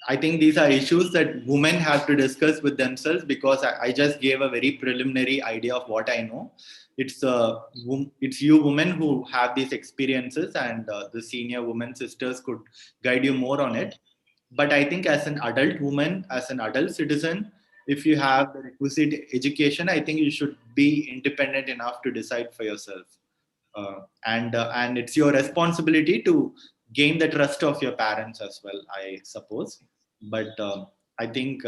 I think these are issues that women have to discuss with themselves, because I just gave a very preliminary idea of what I know. It's you women who have these experiences, and the senior women sisters could guide you more on it. But I think as an adult woman, as an adult citizen, if you have the requisite education, I think you should be independent enough to decide for yourself. And it's your responsibility to gain the trust of your parents as well, I suppose. But I think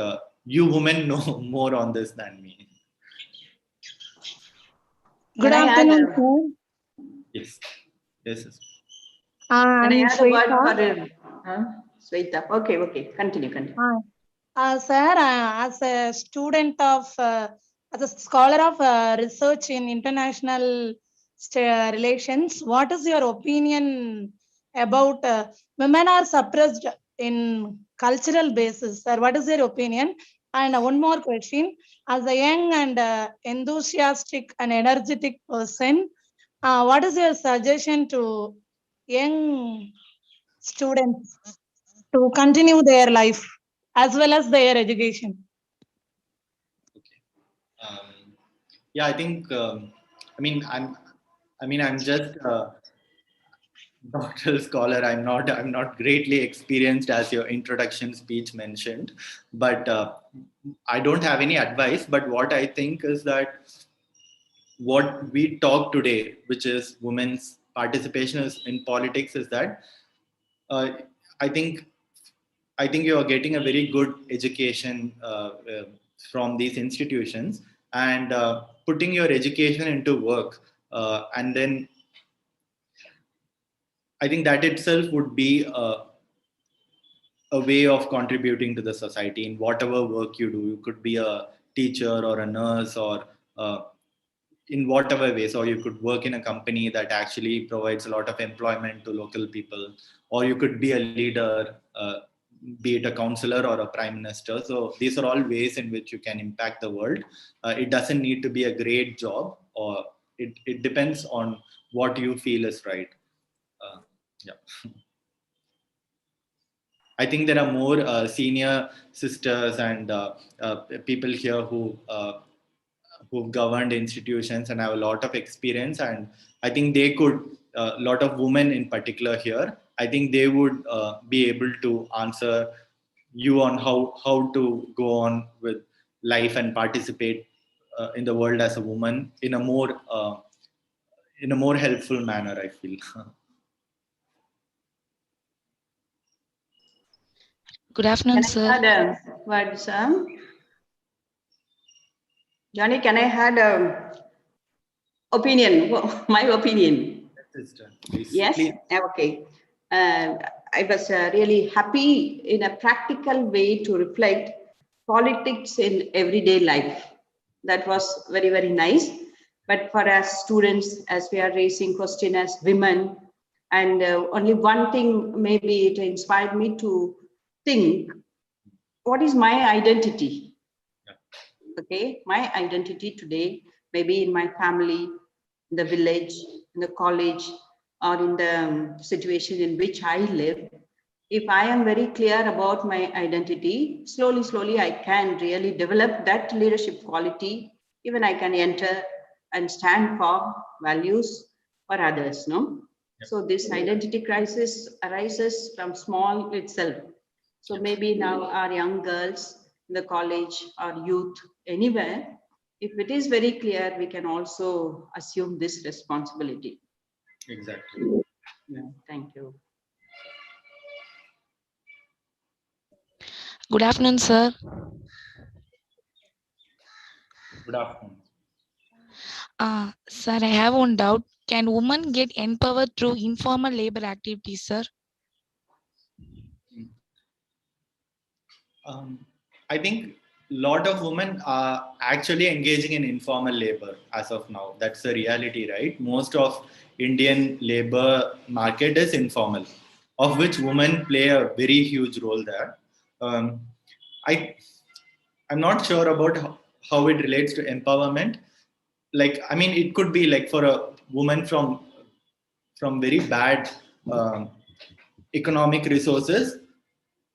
you women know more on this than me. Good Can I add, afternoon, sir. Yes. Yes. Yes. can I I'm add a word Shweta. for Sweta? Okay, continue. Sir, as a student of, as a scholar of research in international relations, what is your opinion about women are suppressed in cultural basis? Sir, what is your opinion? And one more question, as a young and enthusiastic and energetic person, what is your suggestion to young students to continue their life as well as their education? Yeah, I think. I'm just a doctoral scholar. I'm not greatly experienced, as your introduction speech mentioned. But I don't have any advice. But what I think is that what we talk today, which is women's participation in politics, is that uh, I think you are getting a very good education from these institutions, and putting your education into work, and then I think that itself would be a way of contributing to the society in whatever work you do. You could be a teacher or a nurse, or in whatever ways, or you could work in a company that actually provides a lot of employment to local people, or you could be a leader, be it a counselor or a prime minister. So these are all ways in which you can impact the world. It doesn't need to be a great job, or it depends on what you feel is right. Yeah. I think there are more senior sisters and people here who've governed institutions and have a lot of experience, and I think they could, a lot of women in particular here, I think they would be able to answer you on how to go on with life and participate in the world as a woman in a more helpful manner, I feel. Good afternoon, Can sir. I add a word, sir? Johnny, can I add opinion? My opinion. Sister, please, Yes. please. Okay. I was really happy in a practical way to reflect politics in everyday life. That was very, very nice. But for us students, as we are raising question as women, and only one thing, maybe it inspired me to think, what is my identity? Okay, my identity today, maybe in my family, in the village, in the college, or in the situation in which I live. If I am very clear about my identity, slowly, I can really develop that leadership quality. Even I can enter and stand for values for others, no? Yep. So this identity crisis arises from small itself. So maybe now our young girls in the college or youth anywhere, if it is very clear, we can also assume this responsibility. Exactly. Yeah, thank you. Good afternoon, sir. Good afternoon. Sir, I have one doubt. Can women get empowered through informal labor activities, sir? I think a lot of women are actually engaging in informal labor as of now. That's the reality, right? Most of Indian labor market is informal, of which women play a very huge role there. Um, I'm not sure about how it relates to empowerment. Like, I mean, it could be like for a woman from very bad um, economic resources,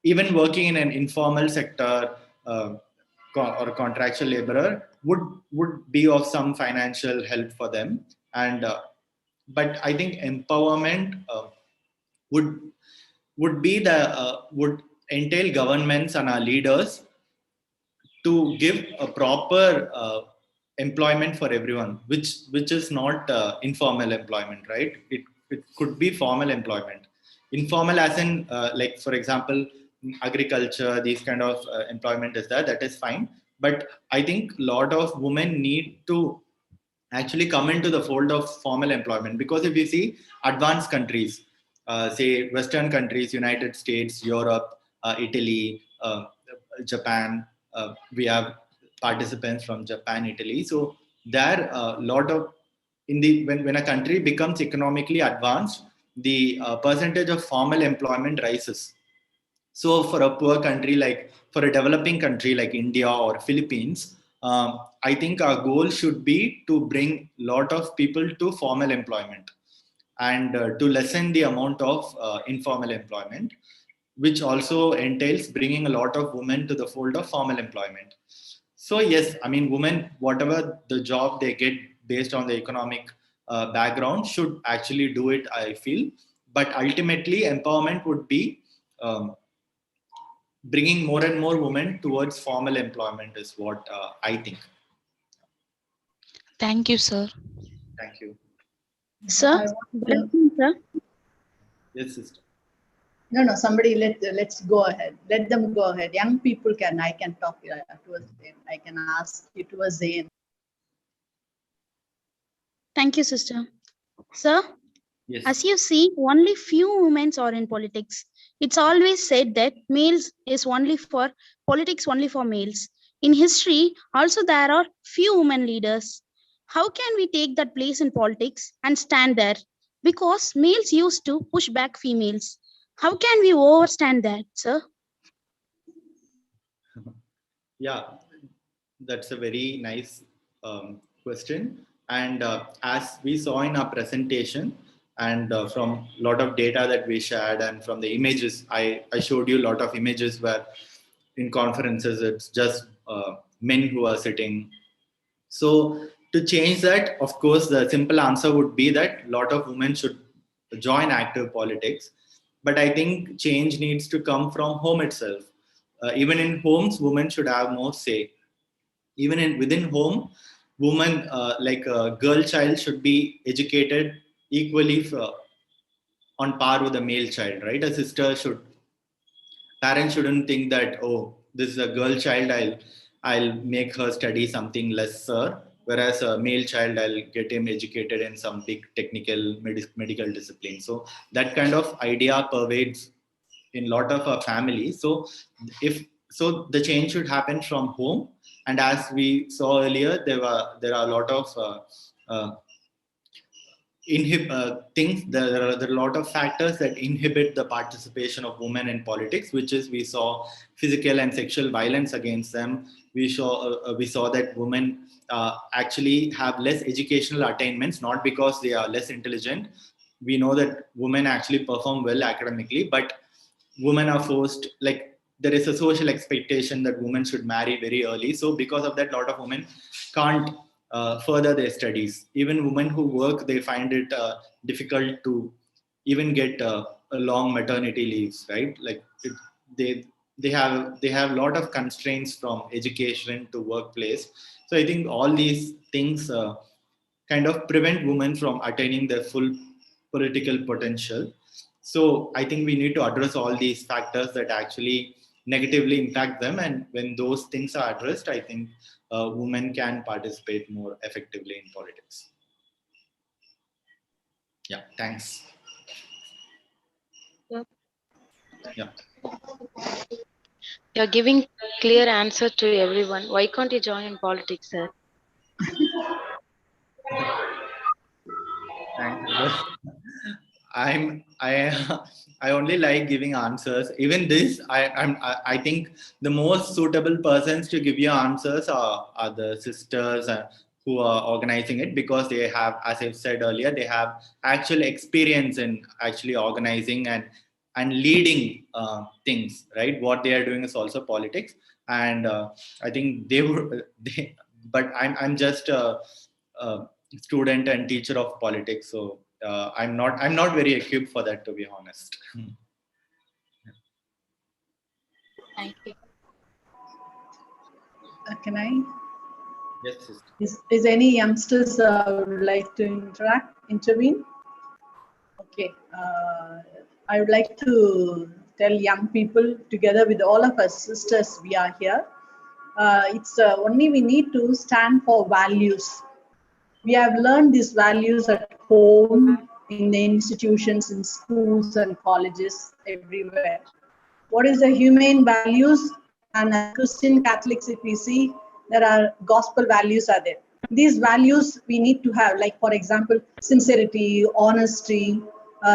even working in an informal sector, or contractual laborer would be of some financial help for them. And but I think empowerment would would entail governments and our leaders to give a proper employment for everyone, which is not informal employment, right? It could be formal employment. Informal as in, like, for example, agriculture, these kind of employment is there, that is fine. But I think a lot of women need to actually come into the fold of formal employment, because if you see advanced countries, say Western countries, United States, Europe, Italy, Japan, we have participants from Japan, Italy. So there a lot of, in the when a country becomes economically advanced, the percentage of formal employment rises. So for a poor country, like for a developing country like India or Philippines, I think our goal should be to bring a lot of people to formal employment, and to lessen the amount of informal employment, which also entails bringing a lot of women to the fold of formal employment. So yes, I mean, women, whatever the job they get based on the economic background, should actually do it, I feel. But ultimately, empowerment would be bringing more and more women towards formal employment is what I think. Thank you, sir. Thank you. Sir, I want good to, afternoon, sir. Yes, sister. no, somebody let's go ahead. Let them go ahead. Young people I can talk towards them. I can ask you towards the end. Thank you, sister. Sir, Yes. as you see, only few women are in politics. It's always said that males is only for politics, only for males. In history, also there are few women leaders. How can we take that place in politics and stand there? Because males used to push back females. How can we overstand that, sir? Yeah, that's a very nice question. And as we saw in our presentation, and from a lot of data that we shared, and from the images, I showed you a lot of images where in conferences it's just men who are sitting. So to change that, of course, the simple answer would be that a lot of women should join active politics. But I think change needs to come from home itself. Even in homes, women should have more say. Even within home, women, like a girl child, should be educated equally on par with a male child, right? A sister should, parents shouldn't think that, oh, this is a girl child, I'll make her study something lesser, whereas a male child, I'll get him educated in some big technical medical discipline. So that kind of idea pervades in a lot of our families. So if so, the change should happen from home. And as we saw earlier, there are a lot of uh, things. There are a lot of factors that inhibit the participation of women in politics, which is, we saw physical and sexual violence against them. We saw that women actually have less educational attainments, not because they are less intelligent. We know that women actually perform well academically, but women are forced, like, there is a social expectation that women should marry very early. So because of that, a lot of women can't further their studies. Even women who work, they find it difficult to even get a long maternity leaves, right? Like they they have a lot of constraints from education to workplace. So I think all these things kind of prevent women from attaining their full political potential. So I think we need to address all these factors that actually negatively impact them. And when those things are addressed, I think women can participate more effectively in politics. Yeah, thanks. Yeah. You're giving clear answer to everyone. Why can't you join in politics, sir? Thanks. I I only like giving answers. Even this, I think the most suitable persons to give you answers are the sisters who are organizing it, because they have, as I've said earlier, they have actual experience in actually organizing and leading things. Right, what they are doing is also politics, and I think they would. But I'm just a student and teacher of politics, so I'm not very equipped for that, to be honest. Thank you. Can I? Yes, sister. Is any youngsters would like to intervene? Okay. I would like to tell young people, together with all of us sisters, we are here. It's only we need to stand for values. We have learned these values at home, in the institutions, in schools and colleges, everywhere. What is the humane values? And as Christian Catholics, if we see, there are gospel values are there. These values we need to have, like for example, sincerity, honesty,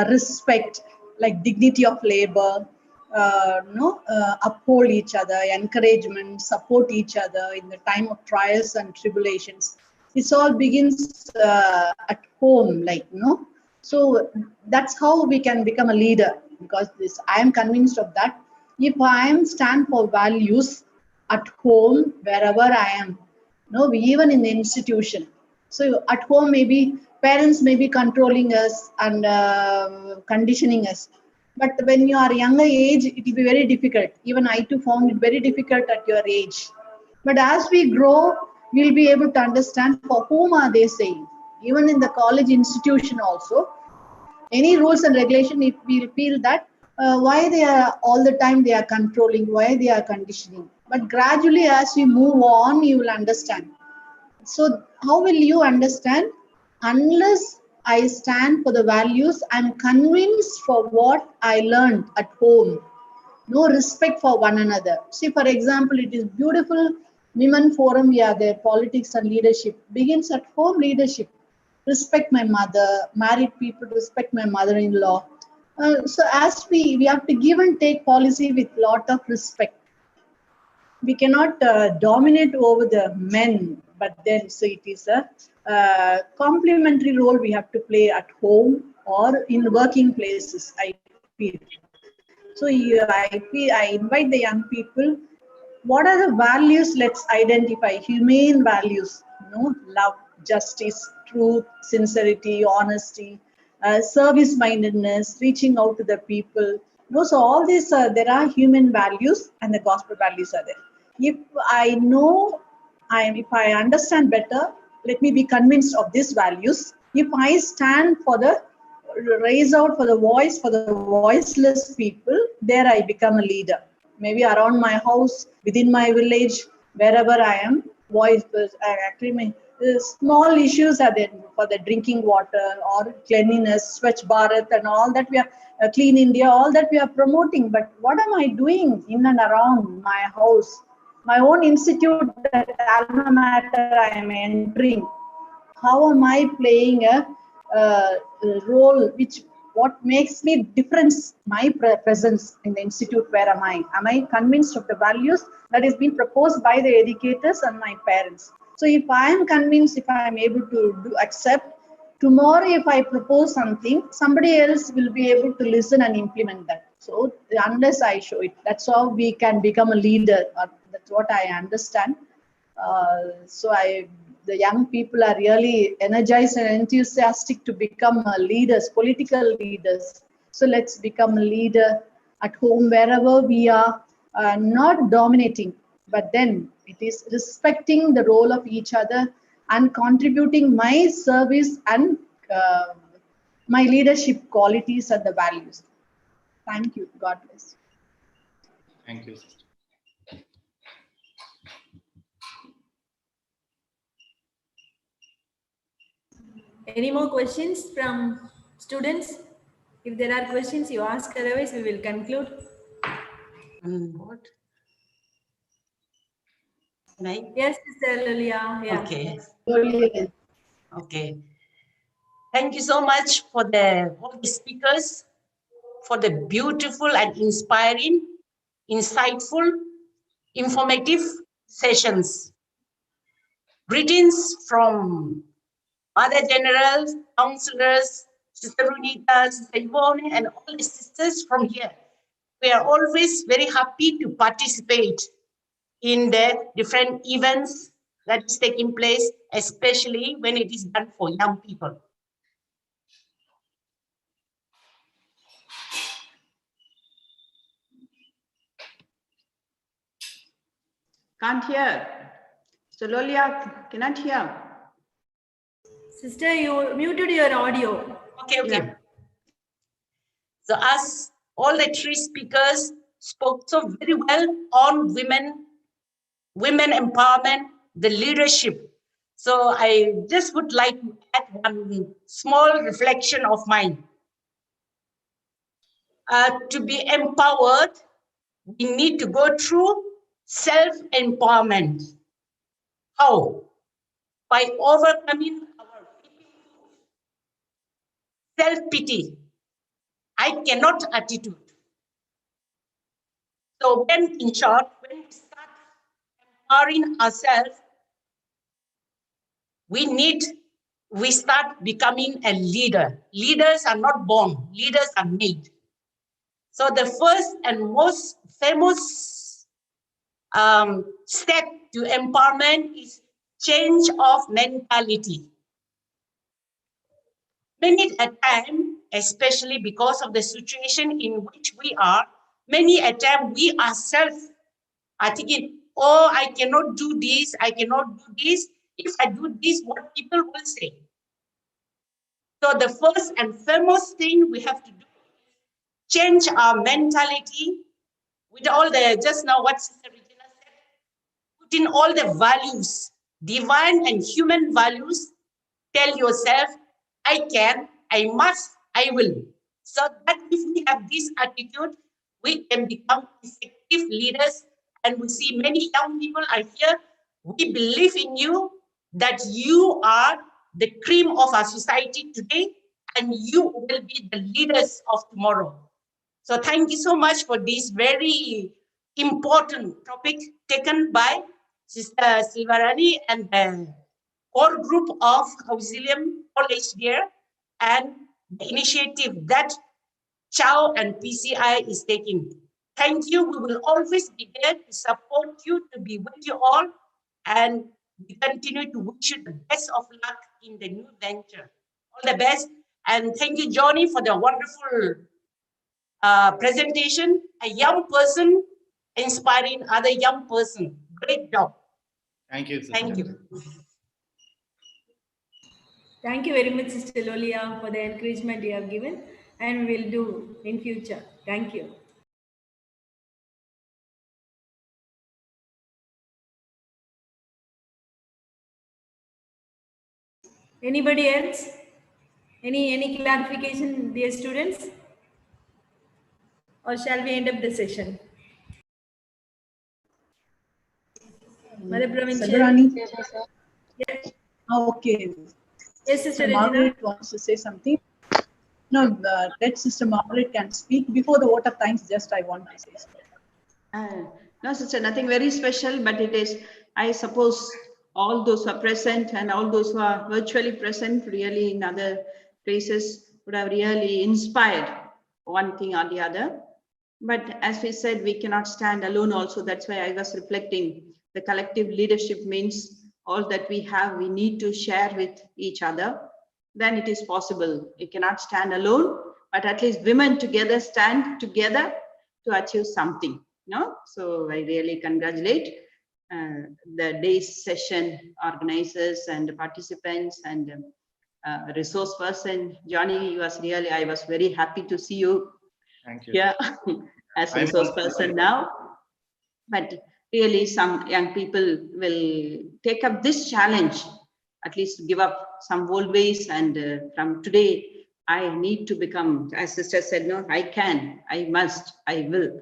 respect, like dignity of labor, uphold each other, encouragement, support each other in the time of trials and tribulations. This all begins at home, So that's how we can become a leader, because this I am convinced of that. If I am stand for values at home, wherever I am, even in the institution. So at home, maybe parents may be controlling us and conditioning us. But when you are younger age, it will be very difficult. Even I too found it very difficult at your age. But as we grow, we'll be able to understand for whom are they saying. Even in the college institution also, any rules and regulation, if we feel that why they are all the time they are controlling, why they are conditioning. But gradually as we move on, you will understand. So how will you understand? Unless I stand for the values, I'm convinced for what I learned at home. No respect for one another. See, for example, it is beautiful women forum, we are there, politics and leadership. Begins at home leadership. Respect my mother, married people respect my mother-in-law. So as we have to give and take policy with lot of respect. We cannot dominate over the men, but then so it is a complementary role we have to play at home or in working places, I feel. So I invite the young people, what are the values? Let's identify humane values, love, justice, truth, sincerity, honesty, service mindedness, reaching out to the people. So all these, there are human values and the gospel values are there. If I know, if I understand better, let me be convinced of these values. If I stand for the, raise out for the voice for the voiceless people, there I become a leader. Maybe around my house, within my village, wherever I am, actually small issues are there for the drinking water or cleanliness, Swachh Bharat and all that we are, Clean India, all that we are promoting. But what am I doing in and around my house? My own institute, that alma mater I am entering. How am I playing a role what makes me difference my presence in the institute? Where am I convinced of the values that is being proposed by the educators and my parents? So if I am convinced, if I am able to accept, tomorrow if I propose something, somebody else will be able to listen and implement that. So unless I show it, that's how we can become a leader. That's what I understand. The young people are really energized and enthusiastic to become leaders, political leaders. So let's become a leader at home, wherever we are, not dominating, but then it is respecting the role of each other and contributing my service and my leadership qualities and the values. Thank you. God bless. Thank you, sister. Any more questions from students? If there are questions, you ask, otherwise we will conclude. What? Right? Yes, Sister Lilia. Yeah. Okay. Okay. Thank you so much for all the speakers, for the beautiful and inspiring, insightful, informative sessions. Greetings from Mother Generals, counselors, Sister Runita, Sister Yvonne, and all the sisters from here. We are always very happy to participate in the different events that is taking place, especially when it is done for young people. Can't hear. Sololia cannot hear. Sister, you muted your audio. Okay. Yeah. So as all the three speakers spoke so very well on women empowerment, the leadership. So I just would like to add one small reflection of mine. To be empowered, we need to go through self-empowerment. How? By overcoming our self-pity, I cannot attitude. So when, in short, when we start empowering ourselves, we start becoming a leader. Leaders are not born, leaders are made. So the first and most famous step to empowerment is change of mentality. Many a time, especially because of the situation in which we are, many a time we ourselves are thinking, oh, I cannot do this, I cannot do this. If I do this, what people will say. So the first and foremost thing we have to do is change our mentality with all the, just now what Sister Regina said, put in all the values, divine and human values. Tell yourself, I can, I must, I will. So that if we have this attitude, we can become effective leaders. And we see many young people are here. We believe in you, that you are the cream of our society today, and you will be the leaders of tomorrow. So thank you so much for this very important topic taken by Sister Silvarani and the core group of Auxilium College there, and the initiative that CHOW and PCI is taking. Thank you. We will always be there to support you, to be with you all, and we continue to wish you the best of luck in the new venture. All the best. And thank you, Johnny, for the wonderful presentation. A young person inspiring other young person. Great job. Thank you, Sister. Thank you. Thank you very much, Sister Lolia, for the encouragement you have given, and we will do in future. Thank you. Anybody else? Any clarification, dear students? Or shall we end up the session? Mother Provincial. Silvarani? Yes. Okay. Yes, Sister Margaret Regina. wants to say something. No, let Sister Margaret can speak. Before the vote of thanks, just I want to say something. No, sister, nothing very special, but it is, I suppose, all those who are present and all those who are virtually present really in other places would have really inspired one thing or the other. But as we said, we cannot stand alone also. That's why I was reflecting. The collective leadership means all that we have, we need to share with each other. Then it is possible. We cannot stand alone, but at least women together stand together to achieve something. No? So I really congratulate the day's session organizers and participants and resource person. Johnny, was really, I was very happy to see you. Thank you. Yeah, as a resource person now. But really some young people will take up this challenge, at least give up some old ways, and from today, I need to become, as sister said, no, I can, I must, I will.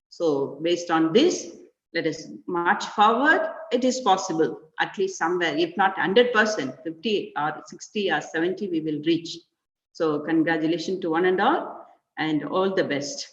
So based on this, let us march forward. It is possible, at least somewhere, if not 100%, 50 or 60 or 70, we will reach. So congratulations to one and all the best.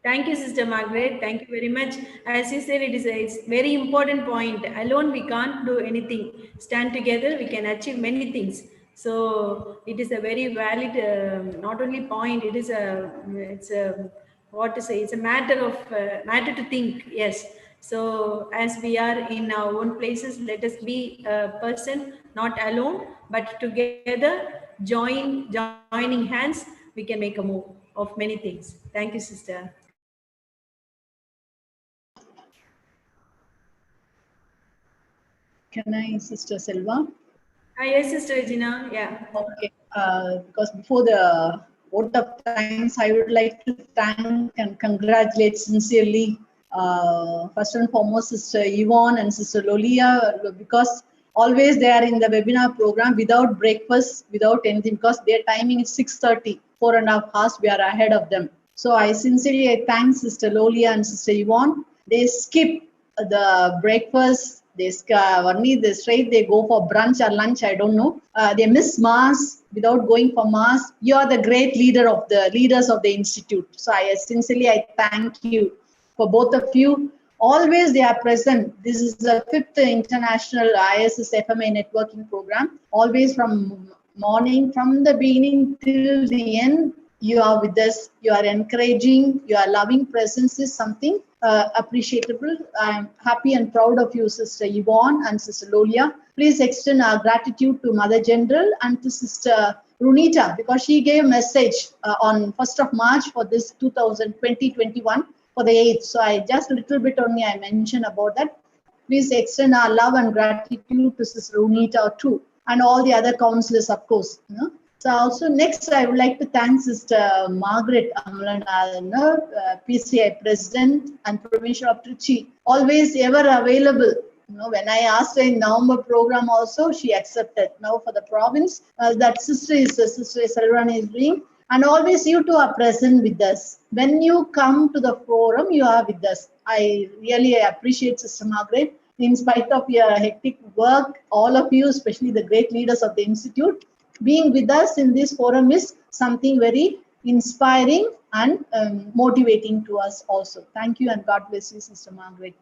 Thank you, Sister Margaret. Thank you very much. As you said, it's a very important point. Alone, we can't do anything. Stand together, we can achieve many things. So it is a very valid, not only point. It's a what to say. It's a matter of matter to think. Yes. So as we are in our own places, let us be a person not alone, but together, joining hands, we can make a move of many things. Thank you, sister. Can I, Sister Selva? Yes, Sister Regina. Yeah. Okay. because before the vote of thanks, I would like to thank and congratulate sincerely, first and foremost, Sister Yvonne and Sister Lolia, because always they are in the webinar program without breakfast, without anything, because their timing is 6:30, 4.5 hours, we are ahead of them. So I sincerely thank Sister Lolia and Sister Yvonne. They skip the breakfast, only they go for brunch or lunch, I don't know. They miss mass without going for mass. You are the great leaders of the institute. So I thank you for both of you. Always they are present. This is the 5th International ISS FMA networking program. Always from morning, from the beginning till the end, you are with us. You are encouraging. Your loving presence is something appreciable. I am happy and proud of you, Sister Yvonne and Sister Lolia. Please extend our gratitude to Mother General and to Sister Runita, because she gave a message on 1st of March for this 2020-21 for the 8th. So I just a little bit only I mentioned about that. Please extend our love and gratitude to Sister Runita too, and all the other counselors, of course. You know? So also next, I would like to thank Sister Margaret Amlana, PCI President and Provincial of Trichy, always ever available. You know, when I asked her in November program also, she accepted. Now for the province, that Sister Selvarani is doing. And always you two are present with us. When you come to the forum, you are with us. I really appreciate Sister Margaret. In spite of your hectic work, all of you, especially the great leaders of the Institute, being with us in this forum is something very inspiring and motivating to us also. Thank you and God bless you, Sister Margaret.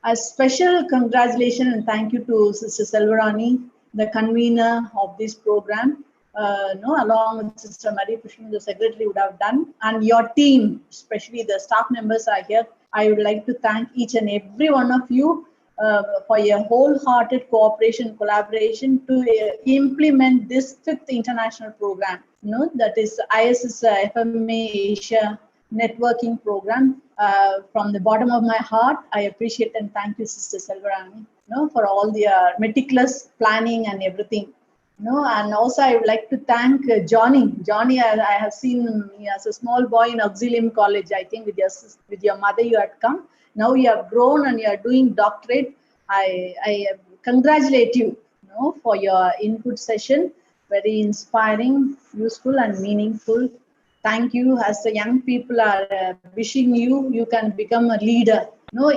A special congratulations and thank you to Sister Selvarani, the convener of this program. Along with Sister Marie Pushkin, the secretary would have done, and your team, especially the staff members are here. I would like to thank each and every one of you for your wholehearted cooperation, collaboration to implement this 5th international program. That is ISS FMA Asia networking program. From the bottom of my heart, I appreciate and thank you, Sister Selvarani, for all the meticulous planning and everything. And also I would like to thank Johnny. Johnny, I have seen him as a small boy in Auxilium College. I think with your mother you had come. Now you have grown and you are doing doctorate. I congratulate you, for your input session. Very inspiring, useful and meaningful. Thank you. As the young people are wishing you can become a leader.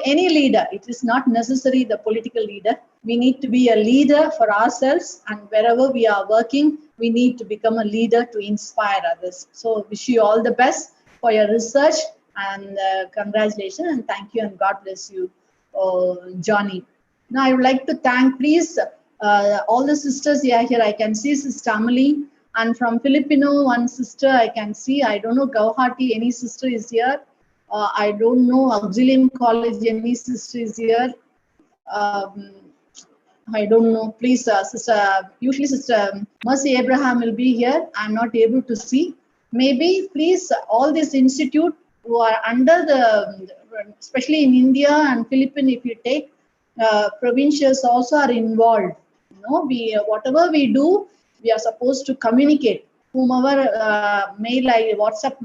Any leader. It is not necessary the political leader. We need to be a leader for ourselves, and wherever we are working, we need to become a leader to inspire others. So wish you all the best for your research, and congratulations and thank you and God bless you, Johnny. Now I would like to thank, please, all the sisters here. I can see Sister Amali, and from Filipino, one sister I can see. I don't know Guwahati, any sister is here. I don't know Auxilium College, any sister is here. I don't know. Please, usually Sister Mercy Abraham will be here. I'm not able to see. Maybe, please, all this institute who are under especially in India and Philippines, if you take, provincials also are involved. Whatever we do, we are supposed to communicate. Whomever WhatsApp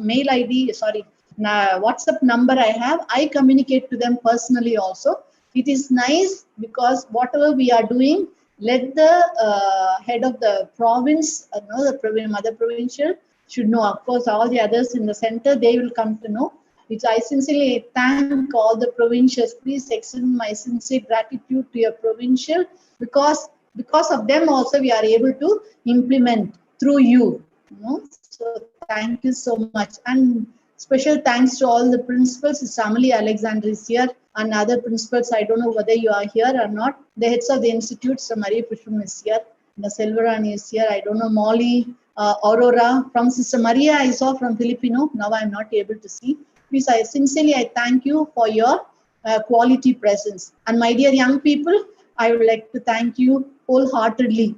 number I have, I communicate to them personally also. It is nice because whatever we are doing, let the head of the province, the mother provincial should know. Of course, all the others in the center, they will come to know. Which I sincerely thank all the provincials. Please extend my sincere gratitude to your provincial, because of them also we are able to implement through you. So thank you so much. And special thanks to all the principals. Samali Alexander is here, and other principals. I don't know whether you are here or not. The heads of the institute, Marie Pushkin is here. The Selvarani is here. I don't know Molly, Aurora. From Sister Maria, I saw from Filipino. Now I'm not able to see. Please, I thank you for your quality presence. And my dear young people, I would like to thank you wholeheartedly.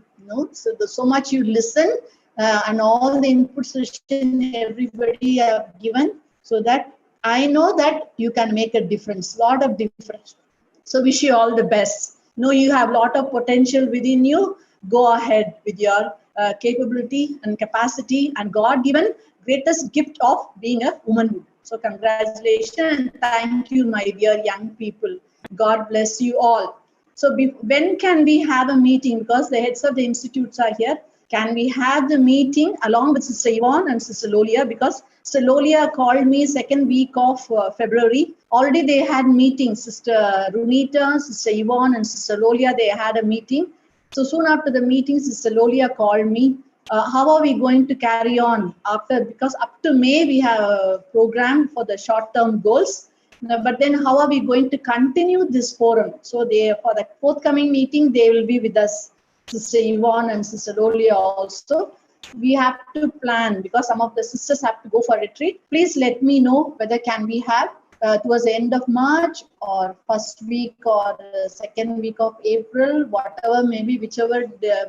So much you listen, and all the input session everybody have given, so that I know that you can make a difference, lot of difference. So wish you all the best. You have a lot of potential within you. Go ahead with your capability and capacity and God-given greatest gift of being a womanhood. So congratulations and thank you, my dear young people. God bless you all. So when can we have a meeting? Because the heads of the institutes are here. Can we have the meeting along with Sister Yvonne and Sister Lolia? Because Sister Lolia called me second week of February. Already they had meetings. Sister Runita, Sister Yvonne and Sister Lolia, they had a meeting. So soon after the meeting, Sister Lolia called me. How are we going to carry on after? Because up to May, we have a program for the short-term goals. But then how are we going to continue this forum? So for the forthcoming meeting, they will be with us, Sister Yvonne and Sister Lolia also. We have to plan because some of the sisters have to go for retreat. Please let me know whether can we have towards the end of March or first week or second week of April, whatever, maybe whichever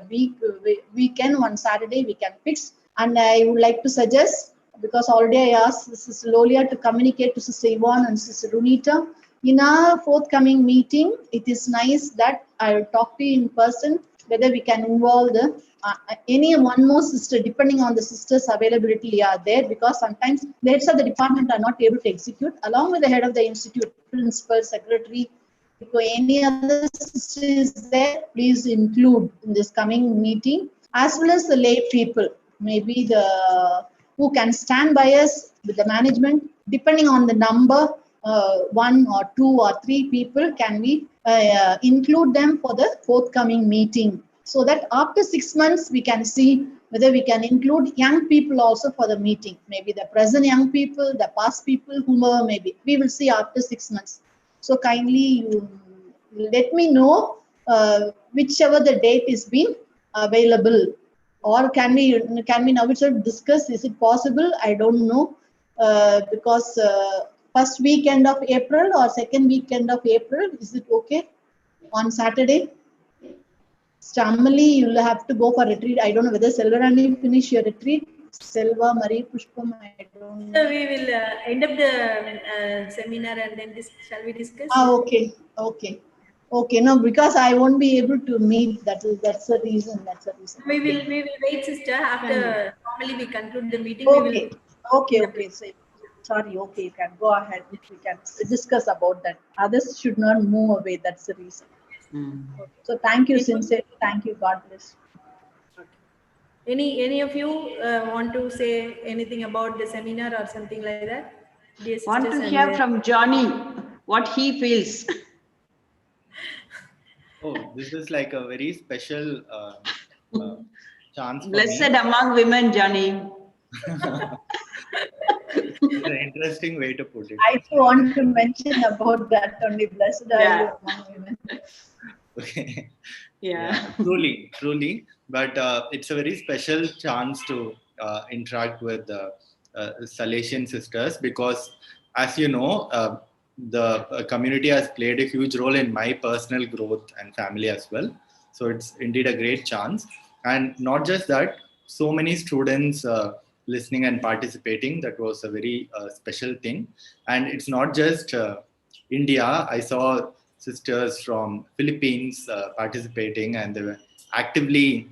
weekend, one Saturday we can fix. And I would like to suggest, because already I asked Sister Lolia to communicate to Sister Yvonne and Sister Runita, in our forthcoming meeting, it is nice that I will talk to you in person, whether we can involve the any one more sister, depending on the sisters' availability are there, because sometimes the heads of the department are not able to execute, along with the head of the institute, principal, secretary. If any other sister is there, please include in this coming meeting, as well as the lay people, maybe who can stand by us with the management, depending on the number, 1 or 2 or 3 people, can we include them for the forthcoming meeting, so that after 6 months we can see whether we can include young people also for the meeting, maybe the present young people, the past people, whomever may be. We will see after 6 months. So kindly you let me know whichever the date is been available, or can we now itself discuss? Is it possible? I don't know, because first weekend of April or second weekend of April, is it okay on Saturday? Stamali, you'll have to go for retreat. I don't know whether Selva Rani finish your retreat. Selva, Marie, Pushpam, I don't know. So we will end up the seminar and then shall we discuss? Okay. No, because I won't be able to meet. That's the reason. We will wait, sister. After normally we conclude the meeting. Okay. So, sorry. Okay, you can go ahead. We can discuss about that. Others should not move away. That's the reason. Okay. So thank you, sincerely. Thank you. God bless. Any of you want to say anything about the seminar or something like that? Dear Want to sisters hear from Johnny what he feels. Oh, this is like a very special chance for Blessed me. among women, Johnny. It's an interesting way to put it. I too want to mention about that only. Blessed are you among women. Okay. Yeah. Truly. But it's a very special chance to interact with the Salesian sisters, because, as you know, the community has played a huge role in my personal growth and family as well. So it's indeed a great chance. And not just that, so many students listening and participating. That was a very special thing. And it's not just India. I saw sisters from Philippines participating, and they were actively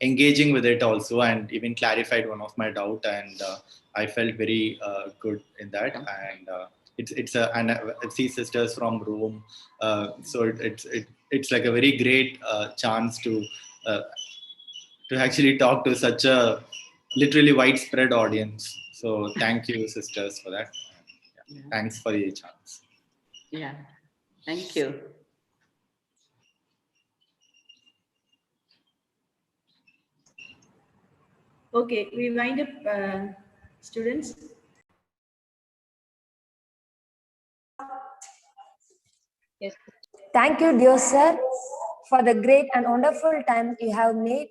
engaging with it also, and even clarified one of my doubt, and I felt very good in that. And and I see sisters from Rome, so it's like a very great chance to actually talk to such a literally widespread audience. So thank you, sisters, for that. Yeah. Thanks for the chance. Yeah, thank you. Okay, we wind up, students. Yes. Thank you, dear sir, for the great and wonderful time you have made,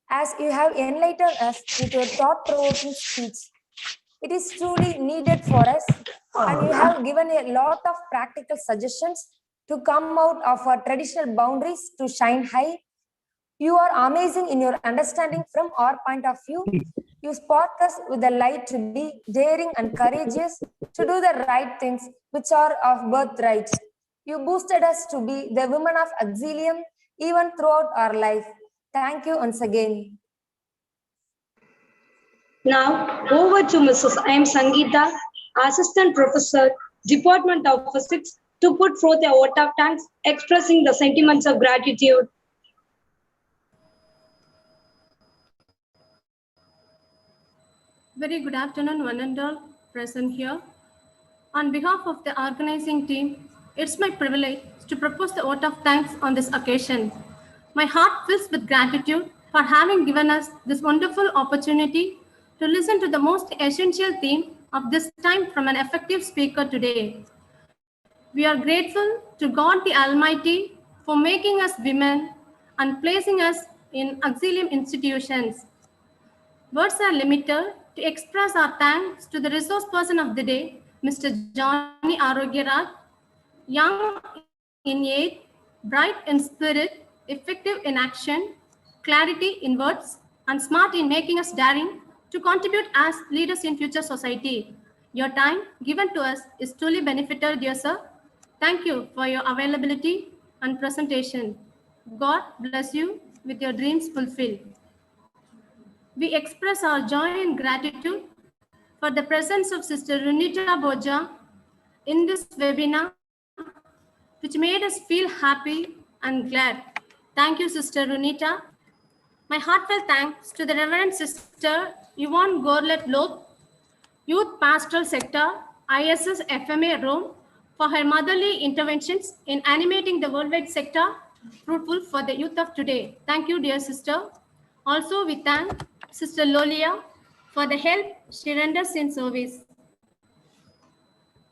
as you have enlightened us with your thought-provoking speech. It is truly needed for us, and you have given a lot of practical suggestions to come out of our traditional boundaries to shine high. You are amazing in your understanding from our point of view. You spark us with the light to be daring and courageous to do the right things which are of birthright. You boosted us to be the women of auxilium even throughout our life. Thank you once again. Now, over to Mrs. M. Sangeeta, Assistant Professor, Department of Physics, to put forth a vote of thanks, expressing the sentiments of gratitude. Very good afternoon, one and all present here. On behalf of the organizing team, it's my privilege to propose the vote of thanks on this occasion. My heart fills with gratitude for having given us this wonderful opportunity to listen to the most essential theme of this time from an effective speaker today. We are grateful to God the Almighty for making us women and placing us in auxilium institutions. Words are limited to express our thanks to the resource person of the day, Mr. Johnny Arogyaraj, young in age, bright in spirit, effective in action, clarity in words, and smart in making us daring to contribute as leaders in future society. Your time given to us is truly benefited, dear sir. Thank you for your availability and presentation. God bless you with your dreams fulfilled. We express our joy and gratitude for the presence of Sister Runita Boja in this webinar, which made us feel happy and glad. Thank you, Sister Runita. My heartfelt thanks to the Reverend Sister Yvonne Gorlet Loth, Youth Pastoral Sector, ISS FMA Rome, for her motherly interventions in animating the worldwide sector, fruitful for the youth of today. Thank you, dear sister. Also, we thank Sister Lolia for the help she renders in service.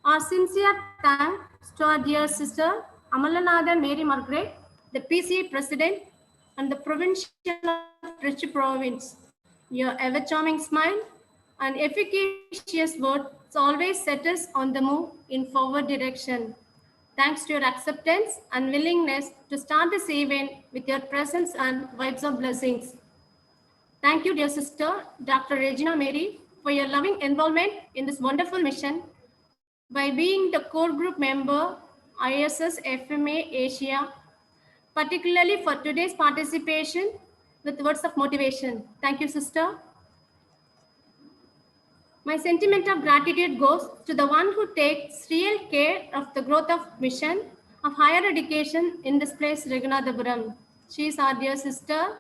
Our sincere thanks to our dear sister Amalanathan Mary Margaret, the PCA President and the Provincial of Trichy Province. Your ever-charming smile and efficacious words always set us on the move in forward direction. Thanks to your acceptance and willingness to start this event with your presence and vibes of blessings. Thank you, dear sister, Dr. Regina Mary, for your loving involvement in this wonderful mission by being the core group member, ISS FMA Asia, particularly for today's participation with words of motivation. Thank you, sister. My sentiment of gratitude goes to the one who takes real care of the growth of mission of higher education in this place, Raghunathapuram. She is our dear sister,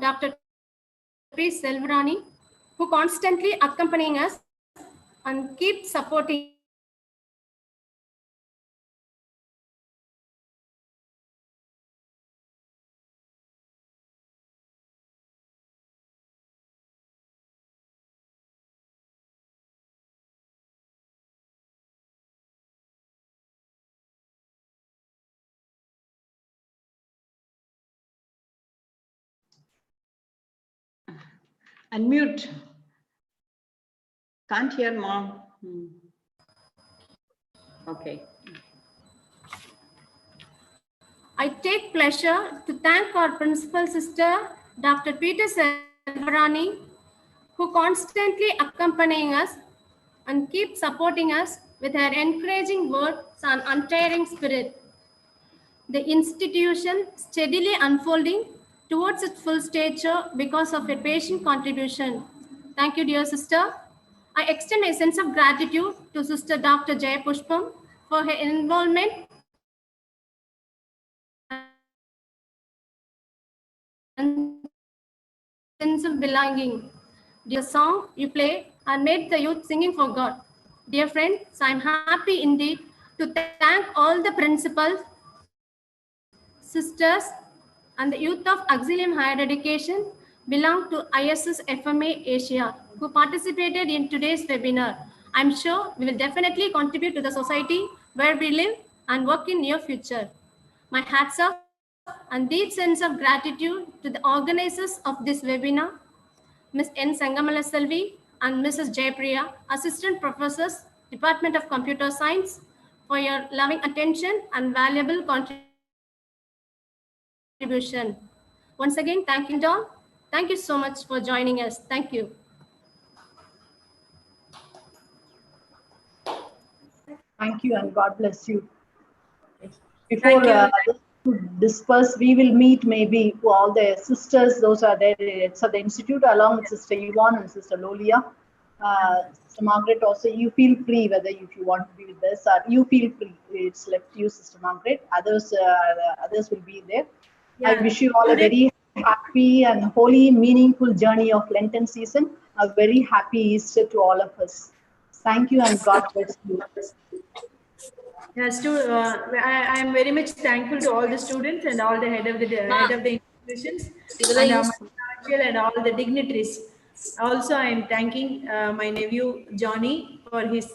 Dr. P. Selvarani, who constantly accompanying us and keep supporting Unmute. Can't hear, Mom. Okay. I take pleasure to thank our principal sister, Dr. Peter Selvarani, who constantly accompanying us and keep supporting us with her encouraging words and untiring spirit. The institution steadily unfolding towards its full stature because of your patient contribution. Thank you, dear sister. I extend my sense of gratitude to Sister Dr. Jaya Pushpam for her involvement and sense of belonging. Dear song you play and made the youth singing for God. Dear friends, I'm happy indeed to thank all the principals, sisters, and the youth of Auxilium Higher Education belong to ISS FMA Asia who participated in today's webinar. I'm sure we will definitely contribute to the society where we live and work in near future. My hats off and deep sense of gratitude to the organizers of this webinar, Ms. N. Sangamala Selvi and Mrs. Jayapriya, Assistant Professors, Department of Computer Science, for your loving attention and valuable contribution. Once again, thank you all. Thank you so much for joining us. Thank you. Thank you and God bless you. Thank Before you. to disperse, we will meet maybe all the sisters, those are there at the institute, along with Sister Yvonne and Sister Lolia. Sister Margaret, also, you feel free whether if you want to be with us or you feel free. It's left to you, Sister Margaret. Others will be there. I Yeah. wish you all a Today- very happy and holy, meaningful journey of Lenten season. A very happy Easter to all of us. Thank you and God bless you. Yes, I am very much thankful to all the students and all the head of the institutions and my financial and all the dignitaries. Also, I am thanking my nephew Johnny for his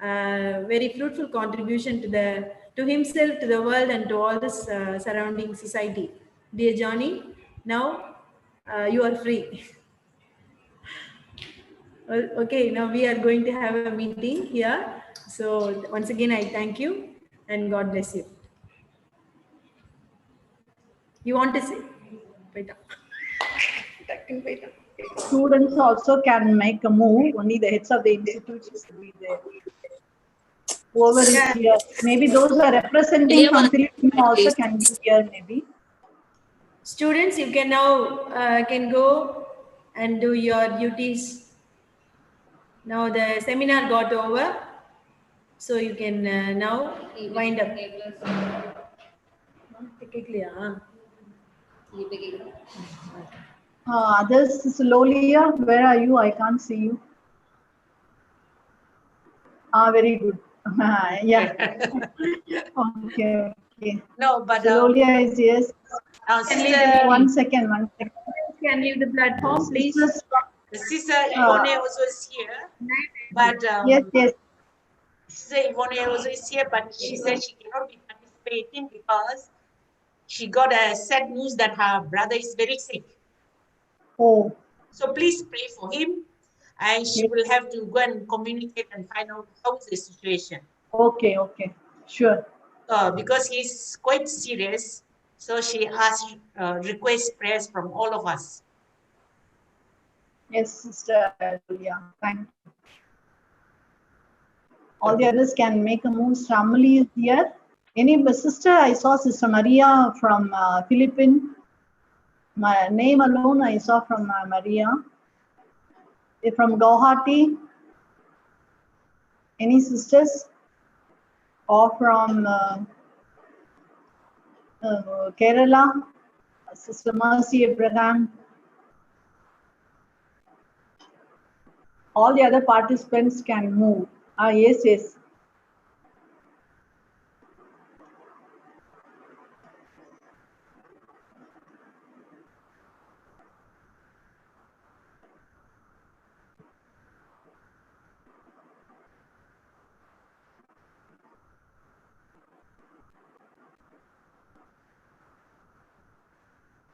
very fruitful contribution to himself, to the world, and to all this surrounding society. Dear Johnny, now you are free. Well, okay, now we are going to have a meeting here. So once again, I thank you and God bless you. You want to say? Wait up. Students also can make a move. Only the heads of the institutes will be there. Whoever is here, maybe those who are representing from Philippines also can be here. Maybe Students, you can now can go and do your duties. Now the seminar got over, so you can now wind up. others, Lolia, where are you? I can't see you. Very good. Yeah. Okay. No, but Lolia is yes. Sister, One second. Can leave the platform, please. Sister Ivone also is here, but yes. Sister Ivone also is here, but she said she cannot be participating because she got a sad news that her brother is very sick. Oh. So please pray for him, and she will have to go and communicate and find out how's the situation. Okay, sure. Because he's quite serious, so she asked, request prayers from all of us. Yes, Sister Lolia. Thank you. All the others can make a move. Family is here. Any sister? I saw Sister Maria from Philippines. My name alone I saw from Maria. From Guwahati. Any sisters? Or from Kerala? Sister Mercy Abraham. All the other participants can move. Yes.